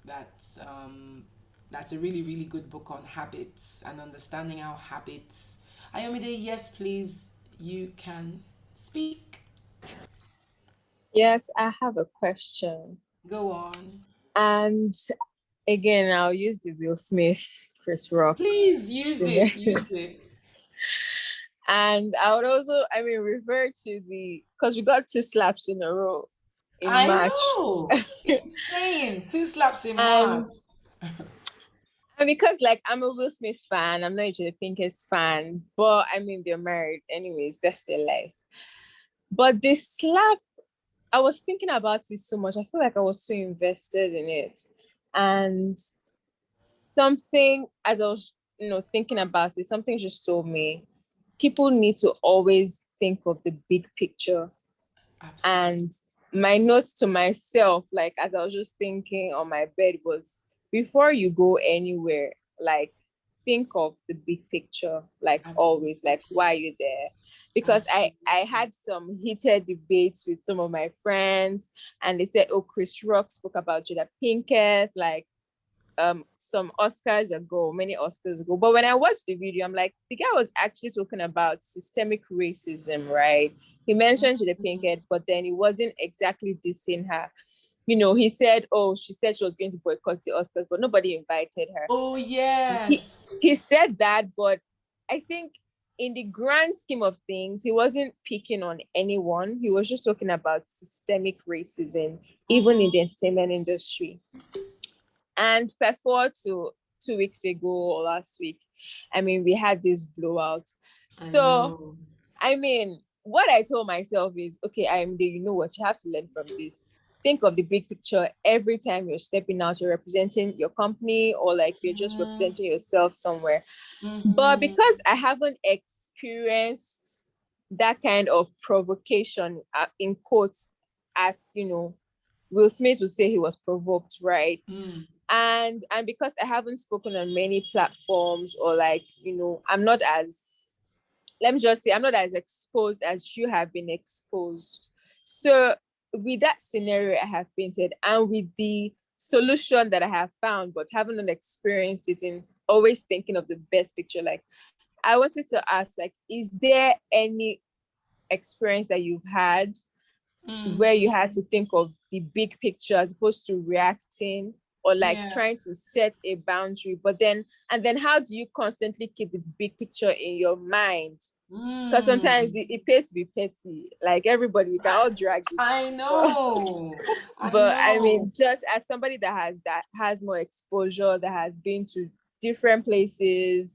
That's a really good book on habits and understanding our habits. Ayomide, yes, please, you can speak. Yes, I have a question. Go on. And again, I'll use the Will Smith, Chris Rock Please use scenario. it. Use it. And I would also, refer to because we got 2 slaps in a row in I March. know. Insane. 2 slaps in and, March. and because I'm a Will Smith fan, I'm not a Jada Pinkett's fan, but they're married anyways, that's their life. But this slap, I was thinking about it so much. I feel like I was so invested in it. And something, as I was, thinking about it, something just told me people need to always think of the big picture. Absolutely. And my notes to myself, as I was just thinking on my bed, was before you go anywhere, think of the big picture, always, Absolutely. why you're there. Because I Absolutely. had some heated debates with some of my friends, and they said, oh, Chris Rock spoke about Jada Pinkett, some Oscars ago, many Oscars ago. But when I watched the video, I'm like, the guy was actually talking about systemic racism, right? He mentioned Jada Pinkett, but then he wasn't exactly dissing her. He said, oh, she said she was going to boycott the Oscars, but nobody invited her. Oh, He, yes. he said that, but I think in the grand scheme of things, he wasn't picking on anyone. He was just talking about systemic racism, even in the entertainment industry. And fast forward to 2 weeks ago or last week, we had this blowout. So, what I told myself is, okay, you know what, you have to learn from this. Think of the big picture every time you're stepping out, you're representing your company, or you're just representing yourself somewhere. But because I haven't experienced that kind of provocation, in quotes, as Will Smith would say, he was provoked, right? And because I haven't spoken on many platforms, or I'm not as, let me just say, I'm not as exposed as you have been exposed. So with that scenario I have painted, and with the solution that I have found, but haven't experienced it, in always thinking of the best picture, I wanted to ask, is there any experience that you've had where you had to think of the big picture as opposed to reacting, or trying to set a boundary, but then how do you constantly keep the big picture in your mind Because sometimes Mm. it pays to be petty. Like everybody, we can I, all drag it. I But, know. I but I know. mean, just as somebody that has more exposure, that has been to different places,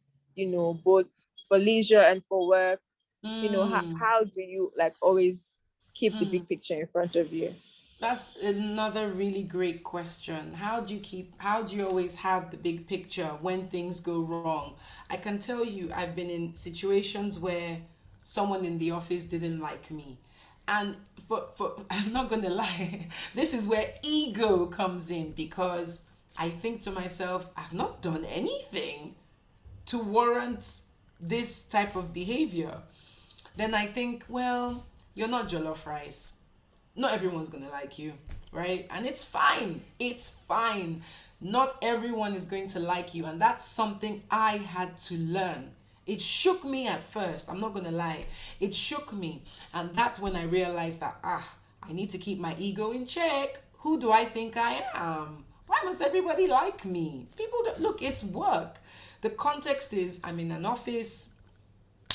both for leisure and for work, Mm. how do you like always keep the big picture in front of you? That's another really great question. How do you always have the big picture when things go wrong? I can tell you, I've been in situations where someone in the office didn't like me. And I'm not gonna lie, this is where ego comes in because I think to myself, I've not done anything to warrant this type of behavior. Then I think, well, you're not jollof rice. Not everyone's gonna like you, right? And it's fine. It's fine. Not everyone is going to like you, and that's something I had to learn. It shook me at first, I'm not gonna lie. It shook me, and that's when I realized that I need to keep my ego in check. Who do I think I am? Why must everybody like me? People don't look, it's work. The context is I'm in an office.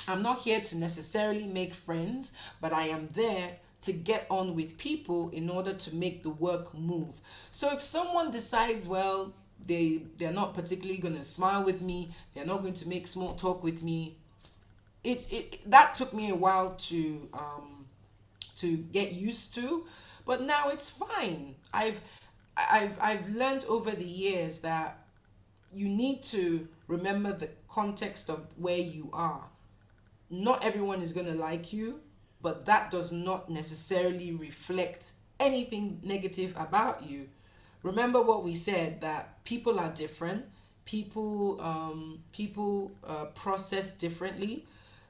I'm not here to necessarily make friends, but I am there to get on with people in order to make the work move. So if someone decides, well, they're not particularly going to smile with me, they're not going to make small talk with me, it that took me a while to get used to, but now it's fine. I've learned over the years that you need to remember the context of where you are. Not everyone is going to like you, but that does not necessarily reflect anything negative about you. Remember what we said, that people are different. People process differently.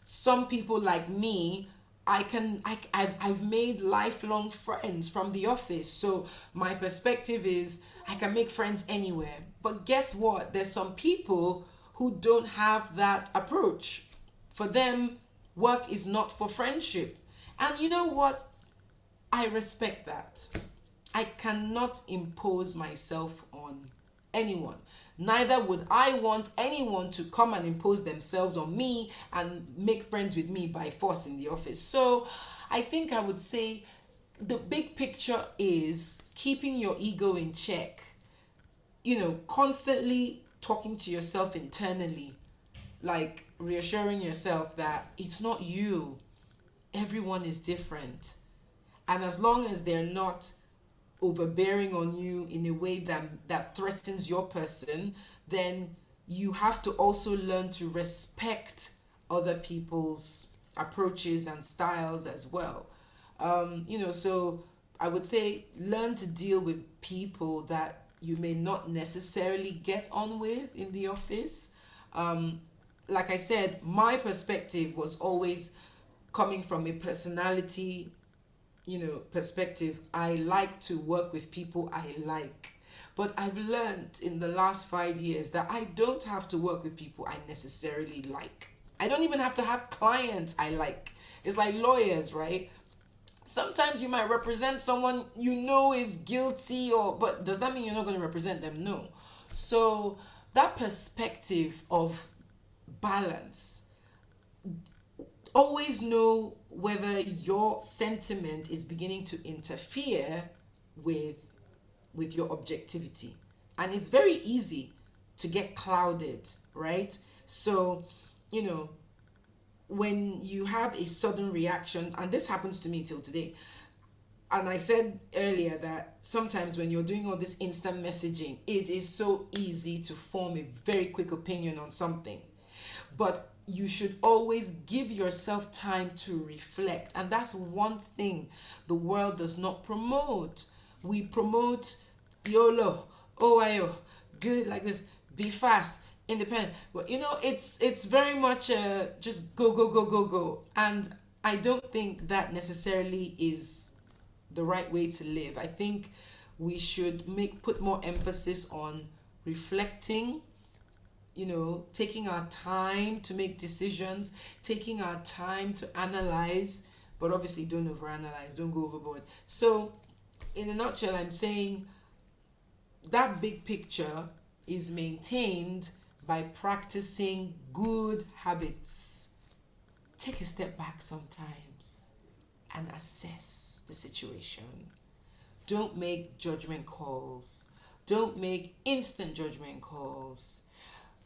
Some people like me, I've made lifelong friends from the office. So my perspective is I can make friends anywhere. But guess what? There's some people who don't have that approach. For them, work is not for friendship. And you know what? I respect that. I cannot impose myself on anyone. Neither would I want anyone to come and impose themselves on me and make friends with me by force in the office. So I think I would say the big picture is keeping your ego in check, constantly talking to yourself internally, like reassuring yourself that it's not you, everyone is different. And as long as they're not overbearing on you in a way that threatens your person, then you have to also learn to respect other people's approaches and styles as well. So I would say learn to deal with people that you may not necessarily get on with in the office. um, like I said, my perspective was always coming from a personality, perspective. I like to work with people I like. But I've learned in the last 5 years that I don't have to work with people I necessarily like. I don't even have to have clients I like. It's like lawyers, right? Sometimes you might represent someone you know is guilty, but does that mean you're not going to represent them? No. So that perspective of balance, always know whether your sentiment is beginning to interfere with your objectivity. And it's very easy to get clouded, right? So, you know when you have a sudden reaction, and this happens to me till today. And I said earlier that sometimes when you're doing all this instant messaging, it is so easy to form a very quick opinion on something. But you should always give yourself time to reflect. And that's one thing the world does not promote. We promote YOLO, OIO, do it like this, be fast, independent. But it's very much just go, go, go, go, go. And I don't think that necessarily is the right way to live. I think we should put more emphasis on reflecting, taking our time to make decisions, taking our time to analyze, but obviously don't overanalyze, don't go overboard. So, in a nutshell, I'm saying that big picture is maintained by practicing good habits. take a step back sometimes and assess the situation. Don't make judgment calls. Don't make instant judgment calls.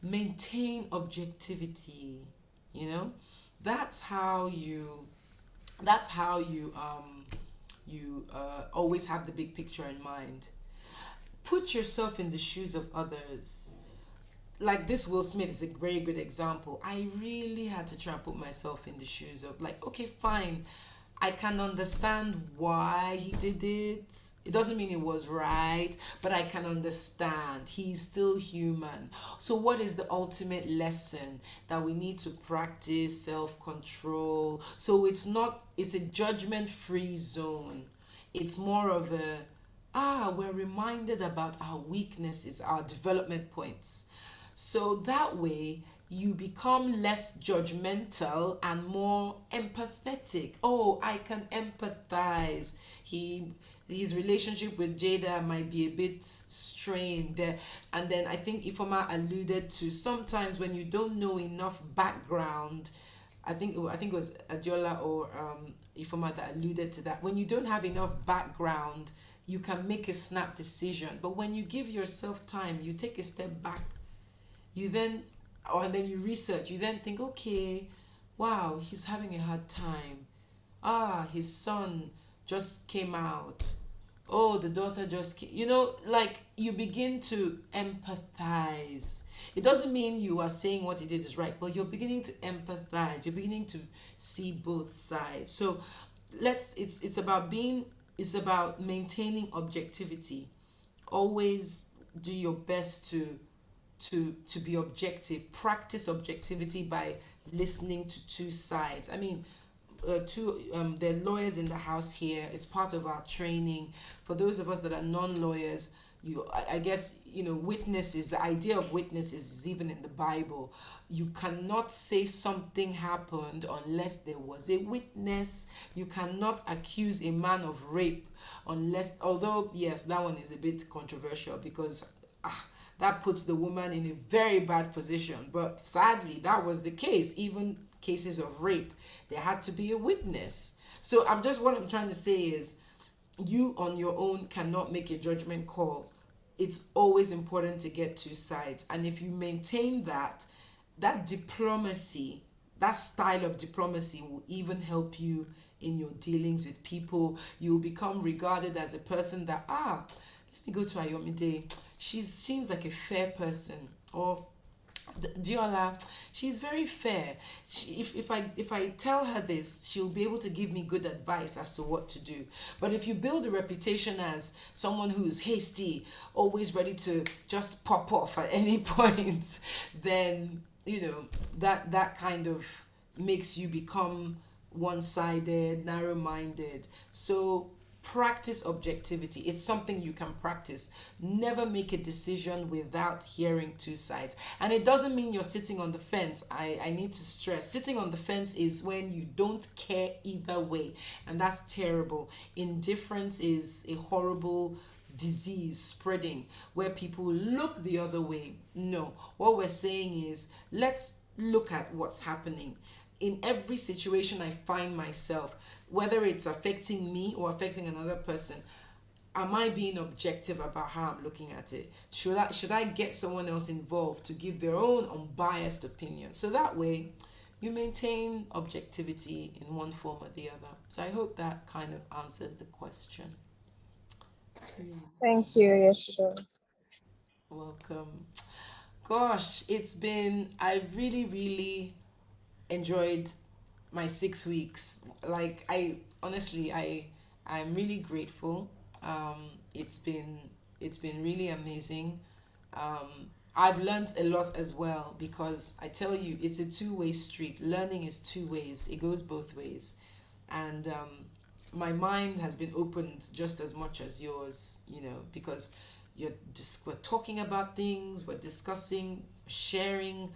Maintain objectivity. You know, that's how you. That's how you always have the big picture in mind. Put yourself in the shoes of others. Like this Will Smith is a very good example. I really had to try and put myself in the shoes of, like, okay, fine. I can understand why he did it. It doesn't mean it was right, but I can understand. He's still human. So, what is the ultimate lesson? That we need to practice self control. So, it's a judgment free zone. It's more of a, we're reminded about our weaknesses, our development points. So that way, you become less judgmental and more empathetic. Oh, I can empathize. His relationship with Jada might be a bit strained there. And then I think Ifoma alluded to, sometimes when you don't know enough background, I think it was Adiola or Ifoma that alluded to that. When you don't have enough background, you can make a snap decision. But when you give yourself time, you take a step back, you then and then you research, you then think, okay, wow, he's having a hard time. His son just came out. Oh, the daughter just came. Like, you begin to empathize. It doesn't mean you are saying what he did is right, but you're beginning to empathize. You're beginning to see both sides. So it's about maintaining objectivity. Always do your best to be objective. Practice objectivity by listening to two sides. I mean, two there are lawyers in the house here. It's part of our training. For those of us that are non-lawyers, I guess, witnesses. The idea of witnesses is even in the Bible. You cannot say something happened unless there was a witness. You cannot accuse a man of rape unless, although yes, that one is a bit controversial, because that puts the woman in a very bad position. But sadly, that was the case. Even cases of rape, there had to be a witness. So what I'm trying to say is, you on your own cannot make a judgment call. It's always important to get two sides. And if you maintain that diplomacy, that style of diplomacy will even help you in your dealings with people. You'll become regarded as a person that, let me go to Ayomide. She seems like a fair person. Or Diola, she's very fair. If I tell her this, she'll be able to give me good advice as to what to do. But if you build a reputation as someone who's hasty, always ready to just pop off at any point, then that kind of makes you become one-sided, narrow-minded. So practice objectivity. It's something you can practice. Never make a decision without hearing two sides. And it doesn't mean you're sitting on the fence. I need to stress, sitting on the fence is when you don't care either way, and that's terrible. Indifference is a horrible disease spreading where people look the other way. No, what we're saying is, let's look at what's happening. In every situation I find myself, whether it's affecting me or affecting another person, am I being objective about how I'm looking at it? Should I get someone else involved to give their own unbiased opinion? So that way you maintain objectivity in one form or the other. So I hope that kind of answers the question. Thank you. Yes, it does. Welcome. Gosh, I've really, really enjoyed my 6 weeks. Like, I'm really grateful. It's been really amazing. I've learned a lot as well, because I tell you, it's a two-way street. Learning is two ways. It goes both ways. And my mind has been opened just as much as yours, because we're talking about things, we're discussing, sharing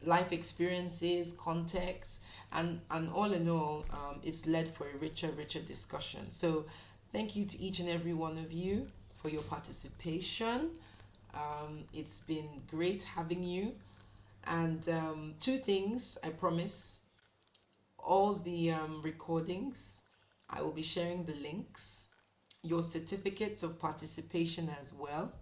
life experiences, context, and all in all, it's led for a richer discussion. So thank you to each and every one of you for your participation. It's been great having you. And two things I promise: all the recordings. I will be sharing the links, your certificates of participation as well.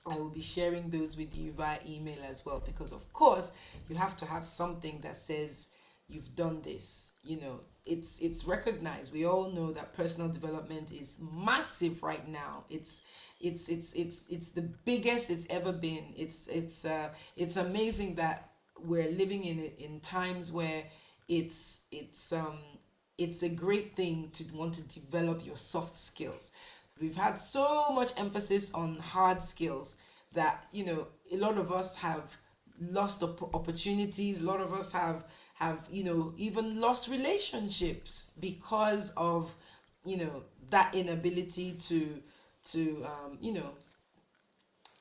I will be sharing those with you via email as well, because of course you have to have something that says you've done this. You know, it's recognized. We all know that personal development is massive right now. It's the biggest it's ever been. It's amazing that we're living in times where it's a great thing to want to develop your soft skills. We've had so much emphasis on hard skills that, you know, a lot of us have lost opportunities. A lot of us have, you know, even lost relationships because of, you know, that inability to you know,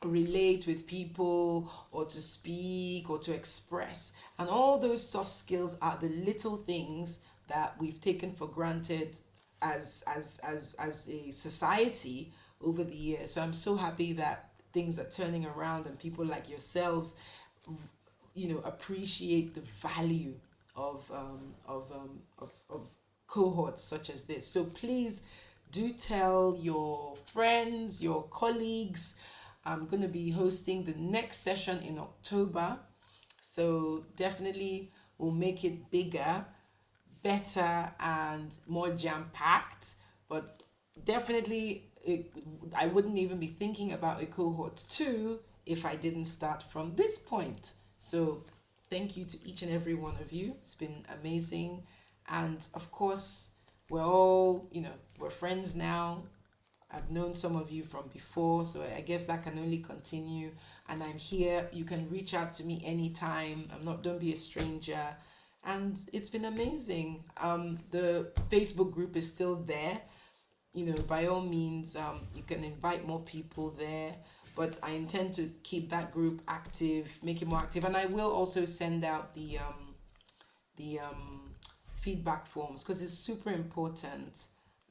relate with people, or to speak, or to express. And all those soft skills are the little things that we've taken for granted as a society over the years. So I'm so happy that things are turning around, and people like yourselves, you know, appreciate the value of cohorts such as this. So please do tell your friends, your colleagues. I'm going to be hosting the next session in October, so definitely we'll make it bigger, better, and more jam-packed. But definitely I wouldn't even be thinking about a cohort 2 if I didn't start from this point. So thank you to each and every one of you. It's been amazing. And of course, we're all, you know, we're friends now. I've known some of you from before, so I guess that can only continue. And I'm here. You can reach out to me anytime. Don't be a stranger. And it's been amazing. The Facebook group is still there. You know, by all means, you can invite more people there. But I intend to keep that group active, make it more active, and I will also send out the feedback forms, because it's super important.